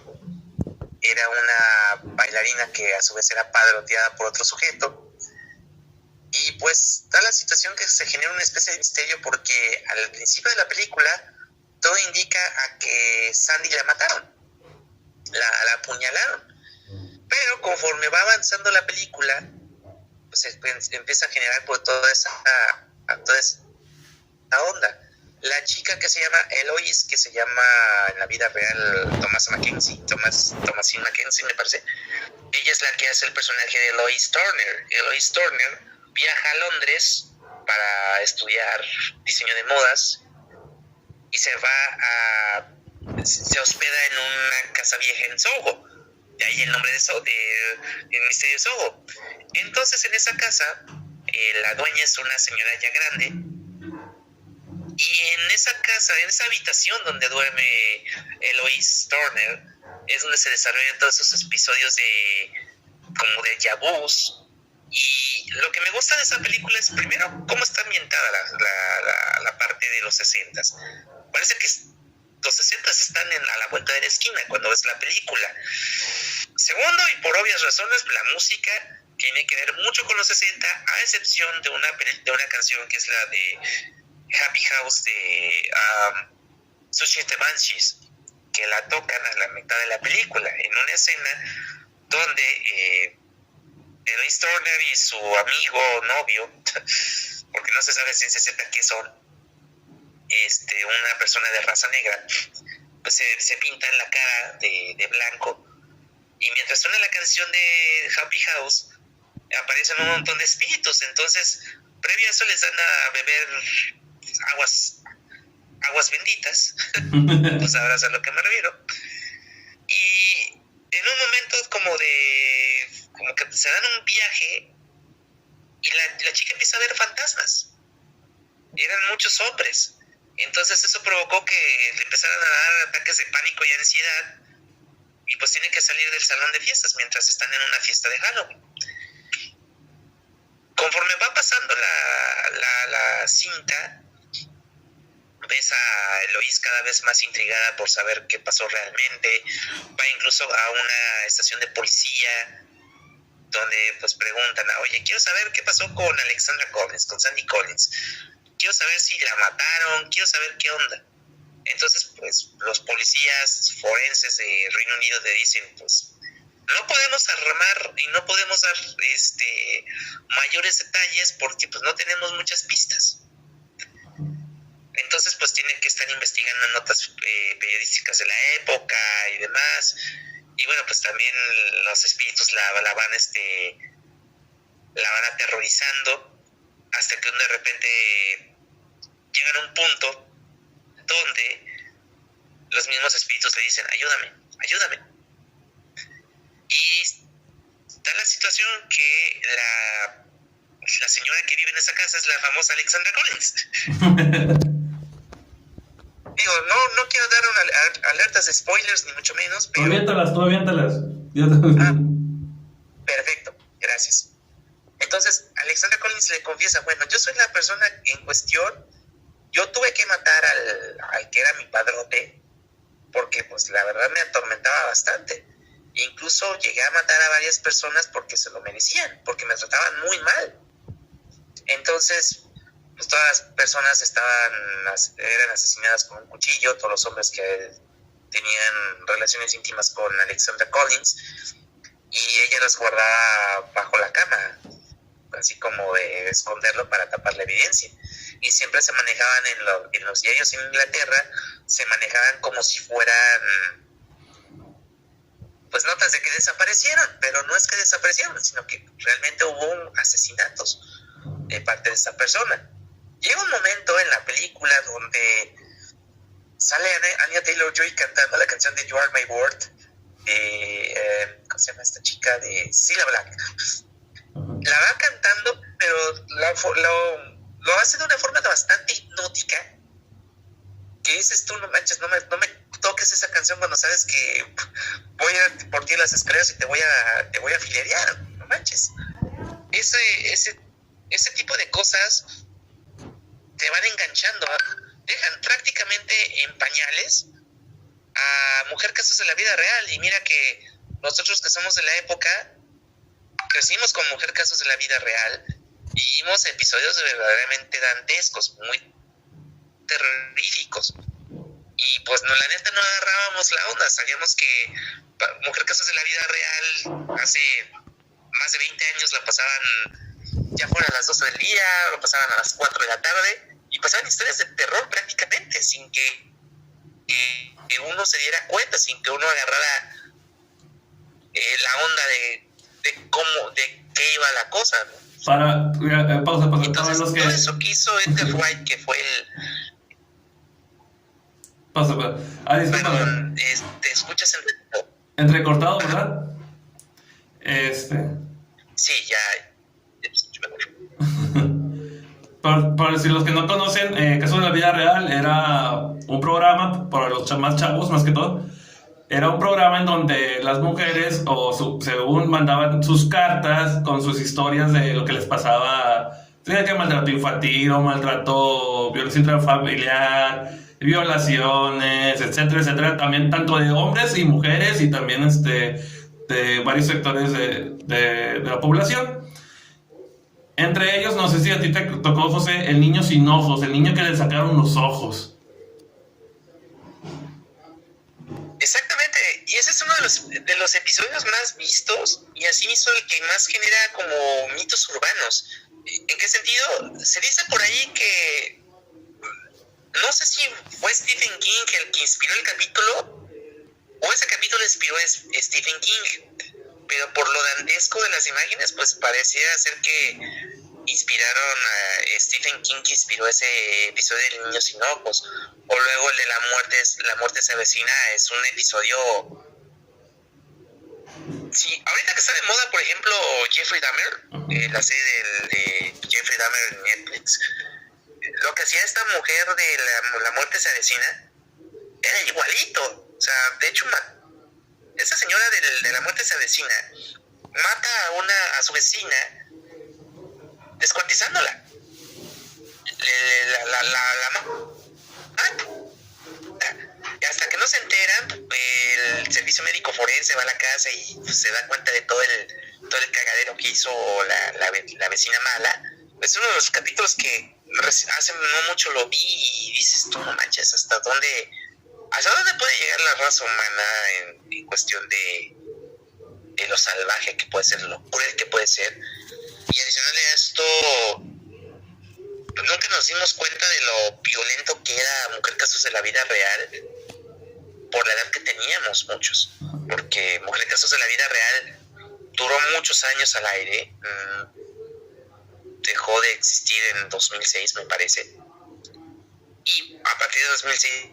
era una bailarina que a su vez era padroteada por otro sujeto. Y pues da la situación que se genera una especie de misterio, porque al principio de la película todo indica a que Sandy la mataron, la apuñalaron. Pero conforme va avanzando la película, pues empieza a generar por toda esa onda. La chica que se llama Eloise, que se llama en la vida real Thomasine Mackenzie me parece, ella es la que hace el personaje de Eloise Turner. Eloise Turner viaja a Londres para estudiar diseño de modas y se hospeda en una casa vieja en Soho. De ahí el nombre de el Misterio de Soho. Entonces en esa casa la dueña es una señora ya grande, y en esa casa, en esa habitación donde duerme Eloise Turner, es donde se desarrollan todos esos episodios de déjà-vus. Y lo que me gusta de esa película es, primero, cómo está ambientada la parte de los 60s. Parece que los 60s están a la vuelta de la esquina cuando ves la película. Segundo, y por obvias razones, la música tiene que ver mucho con los 60, a excepción de una canción que es la de Happy House de Sushi the Banshees, que la tocan a la mitad de la película, en una escena donde Eloise Turner y su amigo novio, porque no se sabe si se cierta qué son, una persona de raza negra, pues se pintan la cara de blanco, y mientras suena la canción de Happy House aparecen un montón de espíritus. Entonces previo a eso les dan a beber aguas benditas. Tú sabrás a lo que me refiero. Y en un momento como que se dan un viaje y la chica empieza a ver fantasmas. Eran muchos hombres. Entonces eso provocó que le empezaran a dar ataques de pánico y ansiedad, y pues tiene que salir del salón de fiestas mientras están en una fiesta de Halloween. Conforme va pasando la cinta, ves a Eloise cada vez más intrigada por saber qué pasó realmente. Va incluso a una estación de policía donde pues preguntan, oye, quiero saber qué pasó con Alexandra Collins, con Sandy Collins. Quiero saber si la mataron, quiero saber qué onda. Entonces, pues, los policías forenses de Reino Unido le dicen, pues, no podemos armar y no podemos dar mayores detalles porque pues no tenemos muchas pistas. Entonces, pues tienen que estar investigando notas periodísticas de la época y demás. Y bueno, pues también los espíritus la van aterrorizando hasta que de repente llegan a un punto donde los mismos espíritus le dicen, ayúdame. Y está la situación que la señora que vive en esa casa es la famosa Alexandra Collins. Digo, no quiero dar alertas de spoilers, ni mucho menos, pero... Tú aviéntalas. Perfecto, gracias. Entonces, Alexandra Collins le confiesa, bueno, yo soy la persona en cuestión, yo tuve que matar al que era mi padrote, porque pues la verdad me atormentaba bastante. Incluso llegué a matar a varias personas porque se lo merecían, porque me trataban muy mal. Entonces, pues todas las personas eran asesinadas con un cuchillo, todos los hombres que tenían relaciones íntimas con Alexandra Collins, y ella los guardaba bajo la cama, así como de esconderlo para tapar la evidencia. Y siempre se manejaban en los diarios en Inglaterra, se manejaban como si fueran pues notas de que desaparecieron, pero no es que desaparecieron, sino que realmente hubo asesinatos de parte de esa persona. Llega un momento en la película donde sale Anya Taylor-Joy cantando la canción de You Are My World, ¿cómo se llama esta chica? De Cilla Black. La va cantando, pero lo hace de una forma bastante hipnótica, que dices tú, no manches, no me toques esa canción cuando sabes que voy a ir por ti a las escaleras y te voy a filerear, no manches. Ese tipo de cosas te van enganchando, dejan prácticamente en pañales a Mujer Casos de la Vida Real. Y mira que nosotros que somos de la época crecimos con Mujer Casos de la Vida Real y vimos episodios verdaderamente dantescos, muy terroríficos, y pues no, la neta no agarrábamos la onda. Sabíamos que Mujer Casos de la Vida Real hace más de 20 años la pasaban ya fuera a las 12 del día, lo pasaban a las 4 de la tarde, y pasaban historias de terror prácticamente sin que uno se diera cuenta, sin que uno agarrara la onda de qué iba la cosa, ¿no? Pausa. Entonces, todo eso que hizo Edgar Wright, que fue el... Pausa. Perdón, te escuchas entrecortado, ¿verdad? Sí, ya te escucho mejor. Para si los que no conocen, Casos de la Vida Real era un programa para los más chavos, más que todo. Era un programa en donde las mujeres, según mandaban sus cartas con sus historias de lo que les pasaba, que maltrato infantil o maltrato, violencia intrafamiliar, violaciones, etcétera, también tanto de hombres y mujeres y también de varios sectores de la población. Entre ellos, no sé si a ti te tocó, José, el niño sin ojos, el niño que le sacaron los ojos. Exactamente, y ese es uno de los episodios más vistos y así mismo el que más genera como mitos urbanos. ¿En qué sentido? Se dice por ahí que no sé si fue Stephen King el que inspiró el capítulo o ese capítulo inspiró a Stephen King, pero por lo dantesco de las imágenes pues pareciera ser que inspiraron a Stephen King, que inspiró ese episodio del niño sin ojos, o luego el de la muerte se avecina. Es un episodio, sí, ahorita que está de moda, por ejemplo, Jeffrey Dahmer, la serie de Jeffrey Dahmer en Netflix. lo que hacía esta mujer de la muerte se avecina era igualito. O sea, de hecho, esa señora de la muerte se avecina mata a su vecina descuartizándola. La mata. Y hasta que no se enteran, el servicio médico forense va a la casa y pues, se da cuenta de todo el cagadero que hizo la vecina mala. Es uno de los capítulos que hace no mucho lo vi y dices, tú no manches, ¿hasta dónde puede llegar la raza humana en cuestión de lo salvaje que puede ser, lo cruel que puede ser? Y adicional a esto, pues nunca nos dimos cuenta de lo violento que era Mujer Casos de la Vida Real por la edad que teníamos muchos, porque Mujer Casos de la Vida Real duró muchos años al aire, dejó de existir en 2006 me parece, y a partir de 2006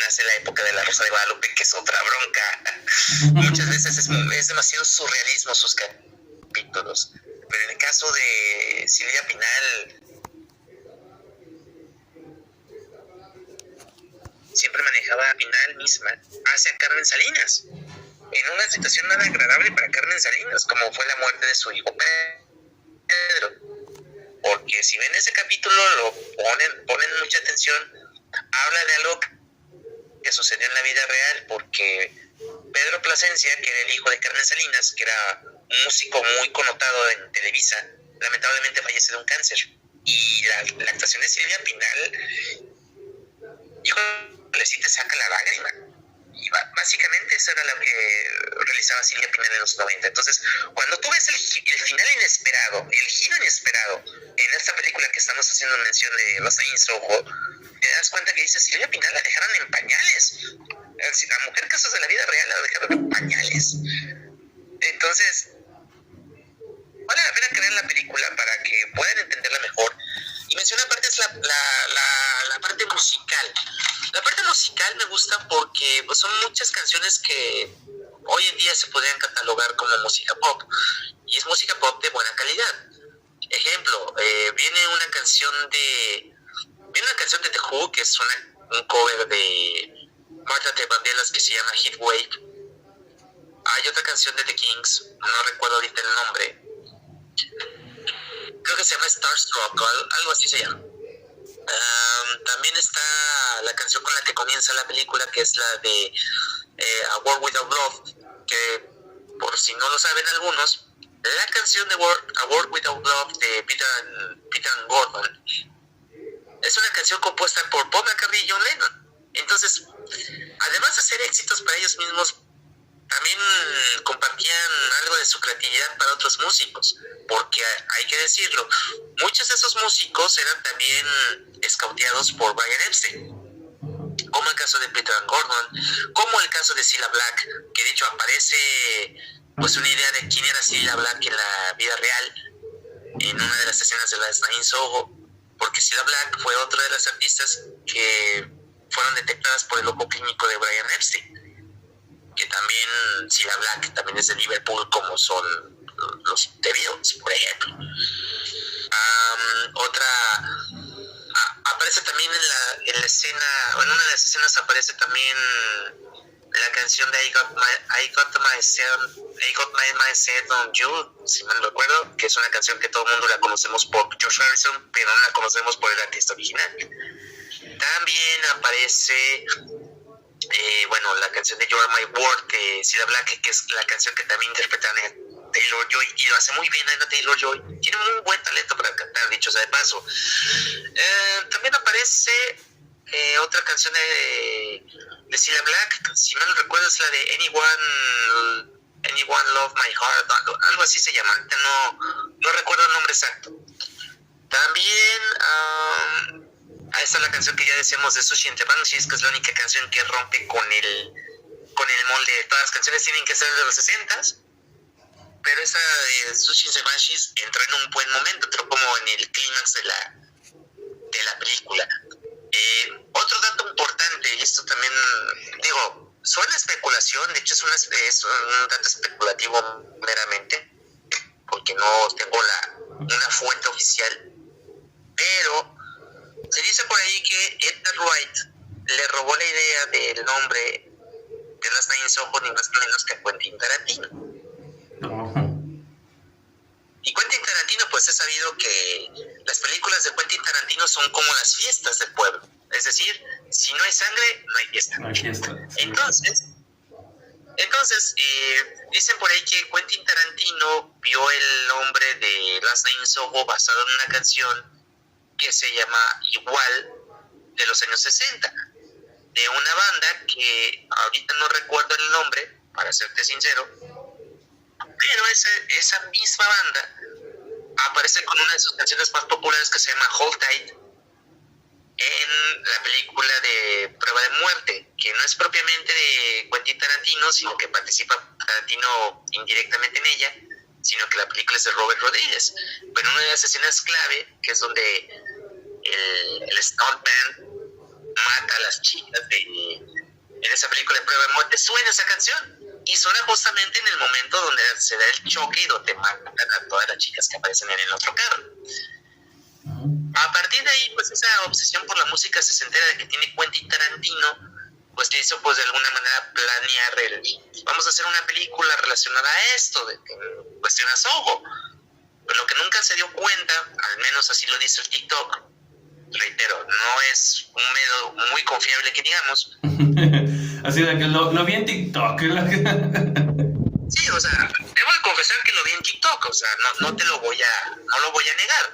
nace la época de La Rosa de Guadalupe, que es otra bronca. Muchas veces es demasiado surrealismo sus capítulos, pero en el caso de Silvia Pinal siempre manejaba a Pinal misma hacia Carmen Salinas, en una situación nada agradable para Carmen Salinas, como fue la muerte de su hijo Pedro. Porque si ven ese capítulo, lo ponen mucha atención, habla de algo que sucedió en la vida real, porque Pedro Plasencia, que era el hijo de Carmen Salinas, que era un músico muy connotado en Televisa, lamentablemente fallece de un cáncer. Y la actuación de Silvia Pinal, híjole, sí te saca la lágrima. Y básicamente eso era lo que realizaba Silvia Pinal en los 90. Entonces, cuando tú ves el final inesperado, el giro inesperado en esta película que estamos haciendo mención de Los Años Soho, te das cuenta que dices, Silvia Pinal la dejaron en pañales. La Mujer Casos de la Vida Real la dejaron en pañales. Entonces, vale la pena creer la película para que puedan entenderla mejor. Y menciona aparte es la parte musical. La parte musical me gusta porque pues, son muchas canciones que hoy en día se podrían catalogar como música pop. Y es música pop de buena calidad. Ejemplo, viene una canción de The Who, que es un cover de Martha de Vandellas que se llama Heat Wave. Hay otra canción de The Kings, no recuerdo ahorita el nombre. Creo que se llama Starstruck o algo así se llama. También está la canción con la que comienza la película, que es la de A World Without Love, que por si no lo saben algunos, la canción de A World Without Love de Peter and Gordon es una canción compuesta por Paul McCartney y John Lennon. Entonces, además de ser éxitos para ellos mismos, también compartían algo de su creatividad para otros músicos, porque hay que decirlo, muchos de esos músicos eran también escauteados por Brian Epstein, como el caso de Peter and Gordon, como el caso de Cilla Black, que de hecho aparece pues una idea de quién era Cilla Black en la vida real en una de las escenas de Last Night in Soho, porque Cilla Black fue otra de las artistas que fueron detectadas por el ojo clínico de Brian Epstein, que también Cilla Black también es de Liverpool, como son los The Beatles, por ejemplo. Aparece también en la escena, o en una de las escenas aparece también la canción de I Got My Set on You, si mal no recuerdo, que es una canción que todo el mundo la conocemos por George Harrison, pero no la conocemos por el artista original. También aparece la canción de You Are My World de Cilla Black, que es la canción que también interpretan Taylor-Joy, y lo hace muy bien Anya Taylor-Joy. Tiene muy buen talento para cantar, dicho sea de paso. También aparece otra canción de Cilla Black, si mal no recuerdo es la de Anyone Love My Heart, algo así se llama, no recuerdo el nombre exacto. También esta es la canción que ya decíamos de Sushi and the Banshees, que es la única canción que rompe con el molde. Todas las canciones tienen que ser de los 60s, pero esa de Sushi and the Banshees entró en un buen momento, entró como en el clímax de la película. Otro dato importante, y esto también, suena especulación, de hecho es un dato especulativo meramente, porque no tengo una fuente oficial, pero Se dice por ahí que Edgar Wright le robó la idea del nombre de Last Night in Soho ni más ni menos que a Quentin Tarantino. Y Quentin Tarantino, pues es sabido que las películas de Quentin Tarantino son como las fiestas del pueblo. Es decir, si no hay sangre, no hay fiesta. No hay fiesta. Entonces, dicen por ahí que Quentin Tarantino vio el nombre de Last Night in Soho basado en una canción que se llama igual, de los años 60, de una banda que ahorita no recuerdo el nombre, para serte sincero, pero esa misma banda aparece con una de sus canciones más populares que se llama Hold Tight en la película de Prueba de Muerte, que no es propiamente de Quentin Tarantino, sino que participa Tarantino indirectamente en ella, sino que la película es de Robert Rodríguez. Pero una de las escenas clave, que es donde el stuntman mata a las chicas en esa película de Prueba de Muerte, suena esa canción. Y suena justamente en el momento donde se da el choque y donde matan a todas las chicas que aparecen en el otro carro. A partir de ahí, pues esa obsesión por la música sesentera de que tiene Quentin Tarantino, pues le hizo pues de alguna manera planear vamos a hacer una película relacionada a esto, de cuestión a Soho. Pero lo que nunca se dio cuenta, al menos así lo dice el TikTok, reitero, no es un medio muy confiable que digamos. Así de que lo vi en TikTok. Sí, o sea, debo de confesar que lo vi en TikTok, o sea, no lo voy a negar,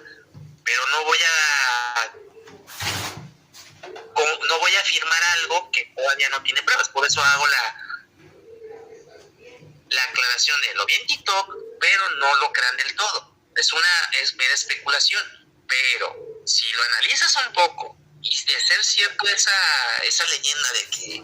pero no voy a afirmar algo que todavía no tiene pruebas. Por eso hago la aclaración de lo vi en TikTok, pero no lo crean del todo. Es mera especulación, pero si lo analizas un poco y de ser cierto esa leyenda de que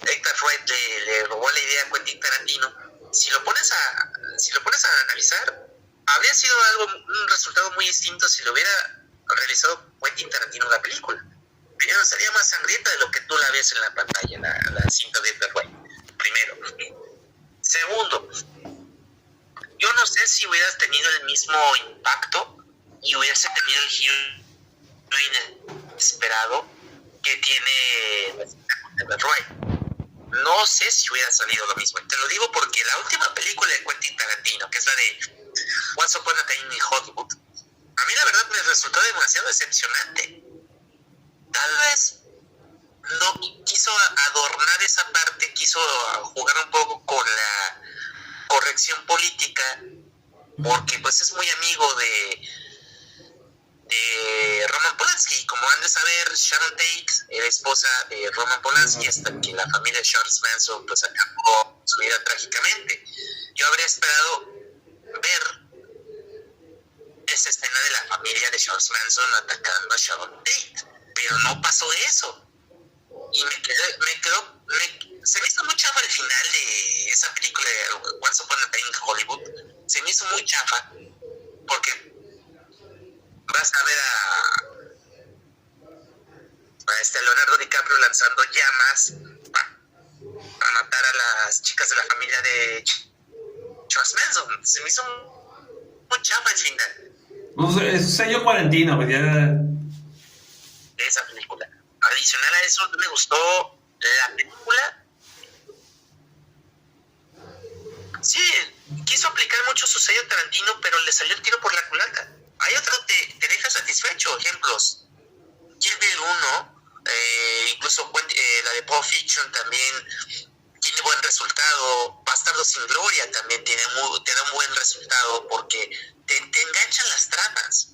Edgar Wright le robó la idea a Quentin Tarantino, si lo pones a analizar, habría sido un resultado muy distinto si lo hubiera realizado Quentin Tarantino la película. Primero, sería más sangrienta de lo que tú la ves en la pantalla, la cinta de Edgar Wright. Primero. Segundo, yo no sé si hubieras tenido el mismo impacto y hubiese tenido el giro inesperado que tiene Edgar Wright. No sé si hubiera salido lo mismo. Te lo digo porque la última película de Quentin Tarantino, que es la de Once Upon a Time in Hollywood, a mí la verdad me resultó demasiado decepcionante. Tal vez no quiso adornar esa parte, quiso jugar un poco con la corrección política, porque pues es muy amigo de Roman Polanski. Como han de saber, Sharon Tate era esposa de Roman Polanski, hasta que la familia de Charles Manson pues acabó su vida trágicamente. Yo habría esperado ver esa escena de la familia de Charles Manson atacando a Sharon Tate, pero no pasó eso. Y se me hizo muy chafa el final de esa película de Once Upon a Time in Hollywood. Se me hizo muy chafa porque vas a ver a Leonardo DiCaprio lanzando llamas para matar a las chicas de la familia de Charles Manson. Se me hizo muy chafa el final. Pues es sello cuarentino, pues ya. De esa película. Adicional a eso, me gustó la película. Sí, quiso aplicar mucho su sello Tarantino, pero le salió el tiro por la culata. Hay otro que te deja satisfecho. Ejemplos: Kill Bill 1, incluso la de Pulp Fiction también tiene buen resultado. Bastardo sin Gloria también te da un buen resultado porque te enganchan las tramas.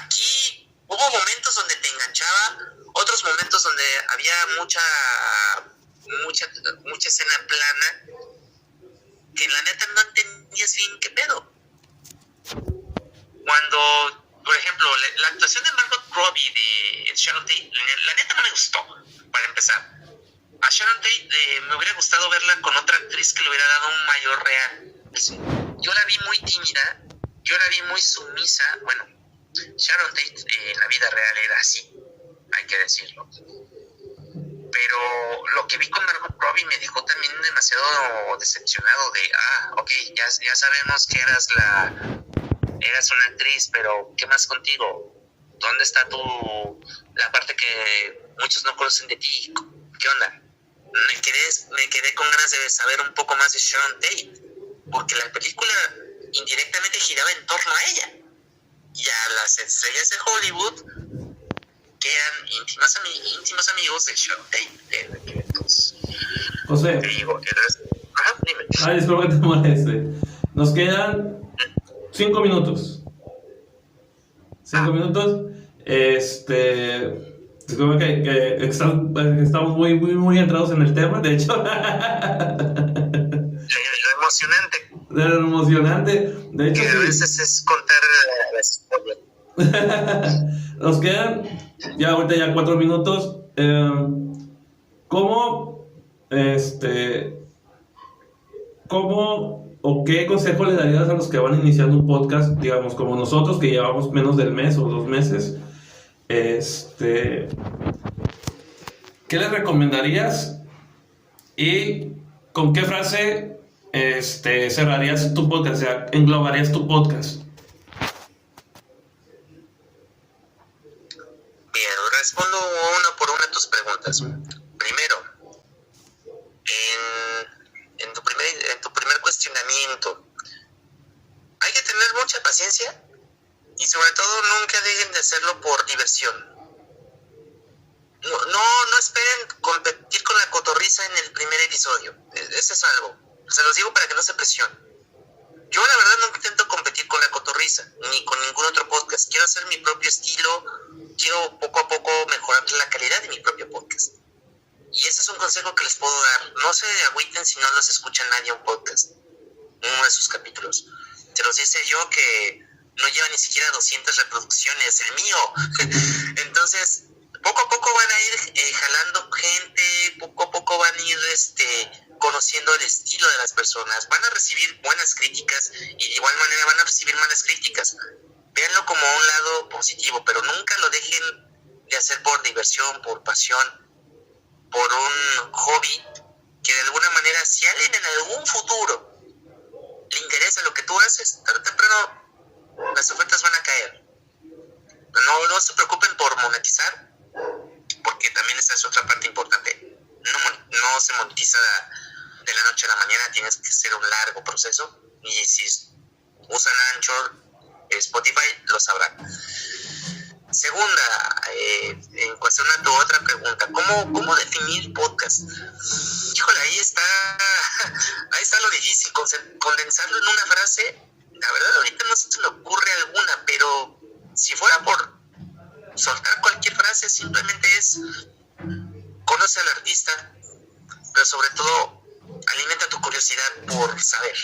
Aquí hubo momentos donde te enganchaba, otros momentos donde había mucha escena plana que la neta no entendías bien qué pedo. Cuando, por ejemplo, la actuación de Margot Robbie de Sharon Tate, la neta no me gustó, para empezar. A Sharon Tate me hubiera gustado verla con otra actriz que le hubiera dado un mayor real. Yo la vi muy tímida, yo la vi muy sumisa. Bueno, Sharon Tate en la vida real era así, hay que decirlo. Pero lo que vi con Margot Robbie me dejó también demasiado decepcionado de, ok, ya sabemos que eras una actriz, pero ¿qué más contigo? ¿Dónde está la parte que muchos no conocen de ti? ¿Qué onda? Me quedé con ganas de saber un poco más de Sharon Tate, porque la película indirectamente giraba en torno a ella y a las estrellas de Hollywood que eran íntimos amigos de Sharon Tate. Entonces, José. te digo, dime. Ay, disculpa que te moleste. Nos quedan 5 minutos. 5 minutos. Disculpa que estamos muy entrados en el tema, de hecho. Lo emocionante. Lo emocionante. De hecho, que a veces es contar la historia. Nos quedan ahorita ya 4 minutos. ¿Cómo o qué consejo le darías a los que van iniciando un podcast, digamos, como nosotros, que llevamos menos del mes o 2 meses? ¿Qué les recomendarías? ¿Y con qué frase cerrarías tu podcast? O sea, englobarías tu podcast. Bien, respondo una por una a tus preguntas. Primero, en tu primer cuestionamiento, hay que tener mucha paciencia y sobre todo nunca dejen de hacerlo por diversión. No esperen competir con la cotorriza en el primer episodio. Eso es algo. Se los digo para que no se presionen. Yo la verdad no intento competir con la cotorriza, ni con ningún otro podcast. Quiero hacer mi propio estilo, quiero poco a poco mejorar la calidad de mi propio podcast. Y ese es un consejo que les puedo dar. No se agüiten si no los escucha nadie un podcast, uno de sus capítulos. Se los dice yo que no lleva ni siquiera 200 reproducciones, el mío. Entonces, poco a poco van a ir jalando gente, poco a poco van a ir conociendo el estilo de las personas. Van a recibir buenas críticas y de igual manera van a recibir malas críticas. Véanlo como un lado positivo, pero nunca lo dejen de hacer por diversión, por pasión, por un hobby, que de alguna manera, si a alguien en algún futuro le interesa lo que tú haces, tarde o temprano las ofertas van a caer. No se preocupen por monetizar, porque también esa es otra parte importante. No se monetiza de la noche a la mañana, tienes que hacer un largo proceso, y si usan Anchor, Spotify, lo sabrán. Segunda, en cuestión a tu otra pregunta, ¿cómo definir podcast? Híjole, ahí está lo difícil, condensarlo en una frase. La verdad ahorita no se me ocurre alguna, pero si fuera por soltar cualquier frase, simplemente es: conoce al artista, pero sobre todo alimenta tu curiosidad por saber.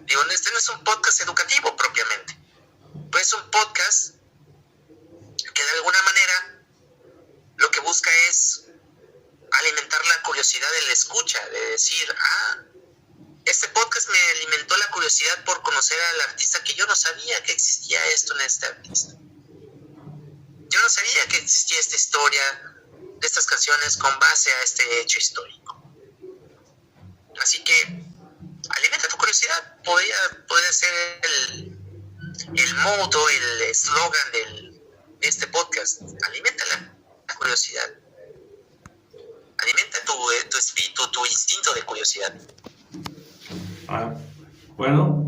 Digo, este no es un podcast educativo propiamente, pues es un podcast que de alguna manera lo que busca es alimentar la curiosidad del escucha, de decir, este podcast me alimentó la curiosidad por conocer al artista, que yo no sabía que existía esto en este artista. Yo no sabía que existía esta historia de estas canciones con base a este hecho histórico. Así que alimenta tu curiosidad. Puede ser el moto, el eslogan de este podcast. Alimenta la curiosidad. Alimenta tu espíritu, tu instinto de curiosidad. Bueno,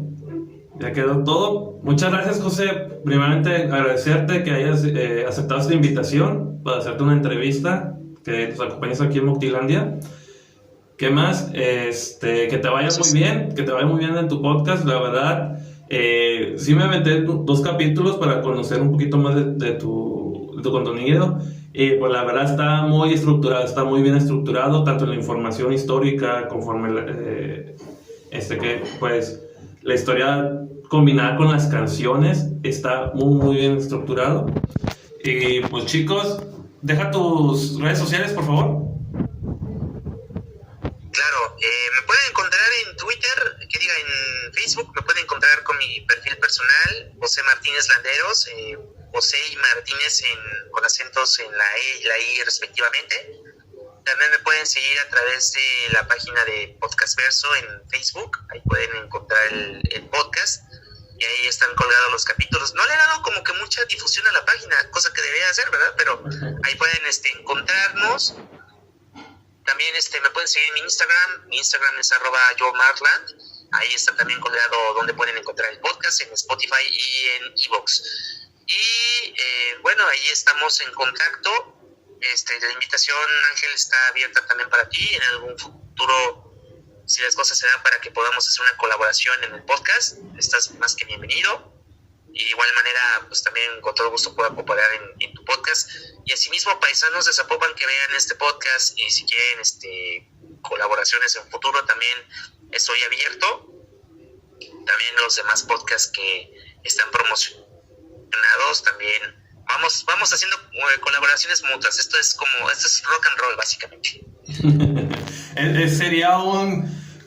ya quedó todo. Muchas gracias, José. Primeramente, agradecerte que hayas aceptado esta invitación para hacerte una entrevista, que nos acompañes aquí en Moctilandia. ¿Qué más? Que te vaya muy bien en tu podcast. La verdad, sí me aventé 2 capítulos para conocer un poquito más de tu contenido. Y pues la verdad está muy estructurado, está muy bien estructurado, tanto en la información histórica conforme que pues la historia combinada con las canciones está muy bien estructurado. Y pues chicos, deja tus redes sociales, por favor. Claro, me pueden encontrar en Twitter, en Facebook, me pueden encontrar con mi perfil personal, José Martínez Landeros, José y Martínez con acentos en la E y la I respectivamente. También me pueden seguir a través de la página de Podcast Verso en Facebook, ahí pueden encontrar el podcast. y ahí están colgados los capítulos. No le he dado como que mucha difusión a la página, cosa que debería hacer, ¿verdad? Pero ahí pueden encontrarnos. También me pueden seguir en mi Instagram. Mi Instagram es @yomarland. Ahí está también colgado donde pueden encontrar el podcast, en Spotify y en iVoox. Y bueno, ahí estamos en contacto. La invitación, Ángel, está abierta también para ti. En algún futuro, si las cosas se dan para que podamos hacer una colaboración en el podcast, estás más que bienvenido. Y de igual manera, pues también con todo gusto puedo cooperar en tu podcast. Y asimismo, paisanos de Zapopan que vean este podcast y si quieren colaboraciones en futuro, también estoy abierto. También los demás podcasts que están promocionados, también vamos haciendo colaboraciones mutuas. Esto es rock and roll, básicamente. Sería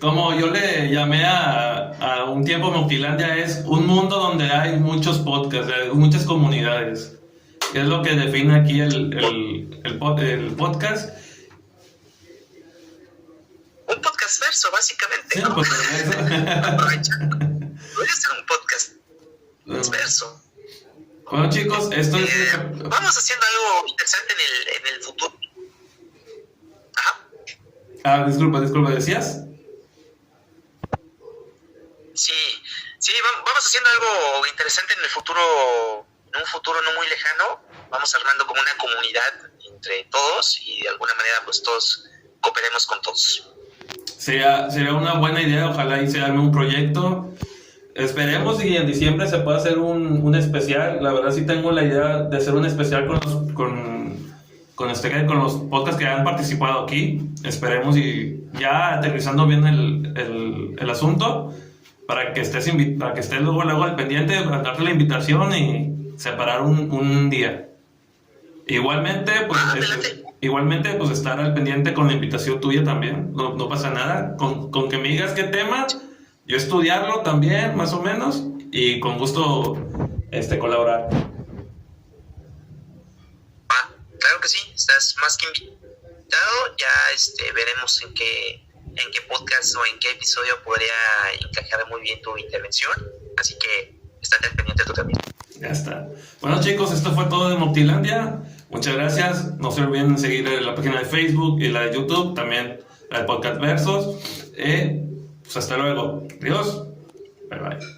como yo le llamé a un tiempo Nautilandia, es un mundo donde hay muchos podcasts, muchas comunidades. Es lo que define aquí el podcast. Un podcast verso, básicamente. Sí, ¿no? pues, Aprovechando. Podría ser un podcast verso. Bueno, chicos, esto es... Vamos haciendo algo interesante en el futuro. Ajá. Disculpa, ¿decías? Sí, vamos haciendo algo interesante en un futuro no muy lejano. Vamos armando como una comunidad entre todos y de alguna manera pues todos cooperemos con todos. Sería una buena idea, ojalá y se arme un proyecto. Esperemos y en diciembre se pueda hacer un especial. La verdad sí tengo la idea de hacer un especial con los podcasts que han participado aquí. Esperemos y ya aterrizando bien el asunto, para que estés luego al pendiente, darte la invitación y separar un día. Igualmente pues estar al pendiente con la invitación tuya también. No pasa nada. Con que me digas qué tema, yo estudiarlo también, más o menos, y con gusto colaborar. Claro que sí, estás más que invitado. Ya veremos en qué podcast o en qué episodio podría encajar muy bien tu intervención. Así que estate pendiente tú también. Ya está. Bueno, chicos, esto fue todo de Nautilandia. Muchas gracias. No se olviden seguir la página de Facebook y la de YouTube, también la de Podcast Versos. Pues hasta luego. Adiós. Bye bye.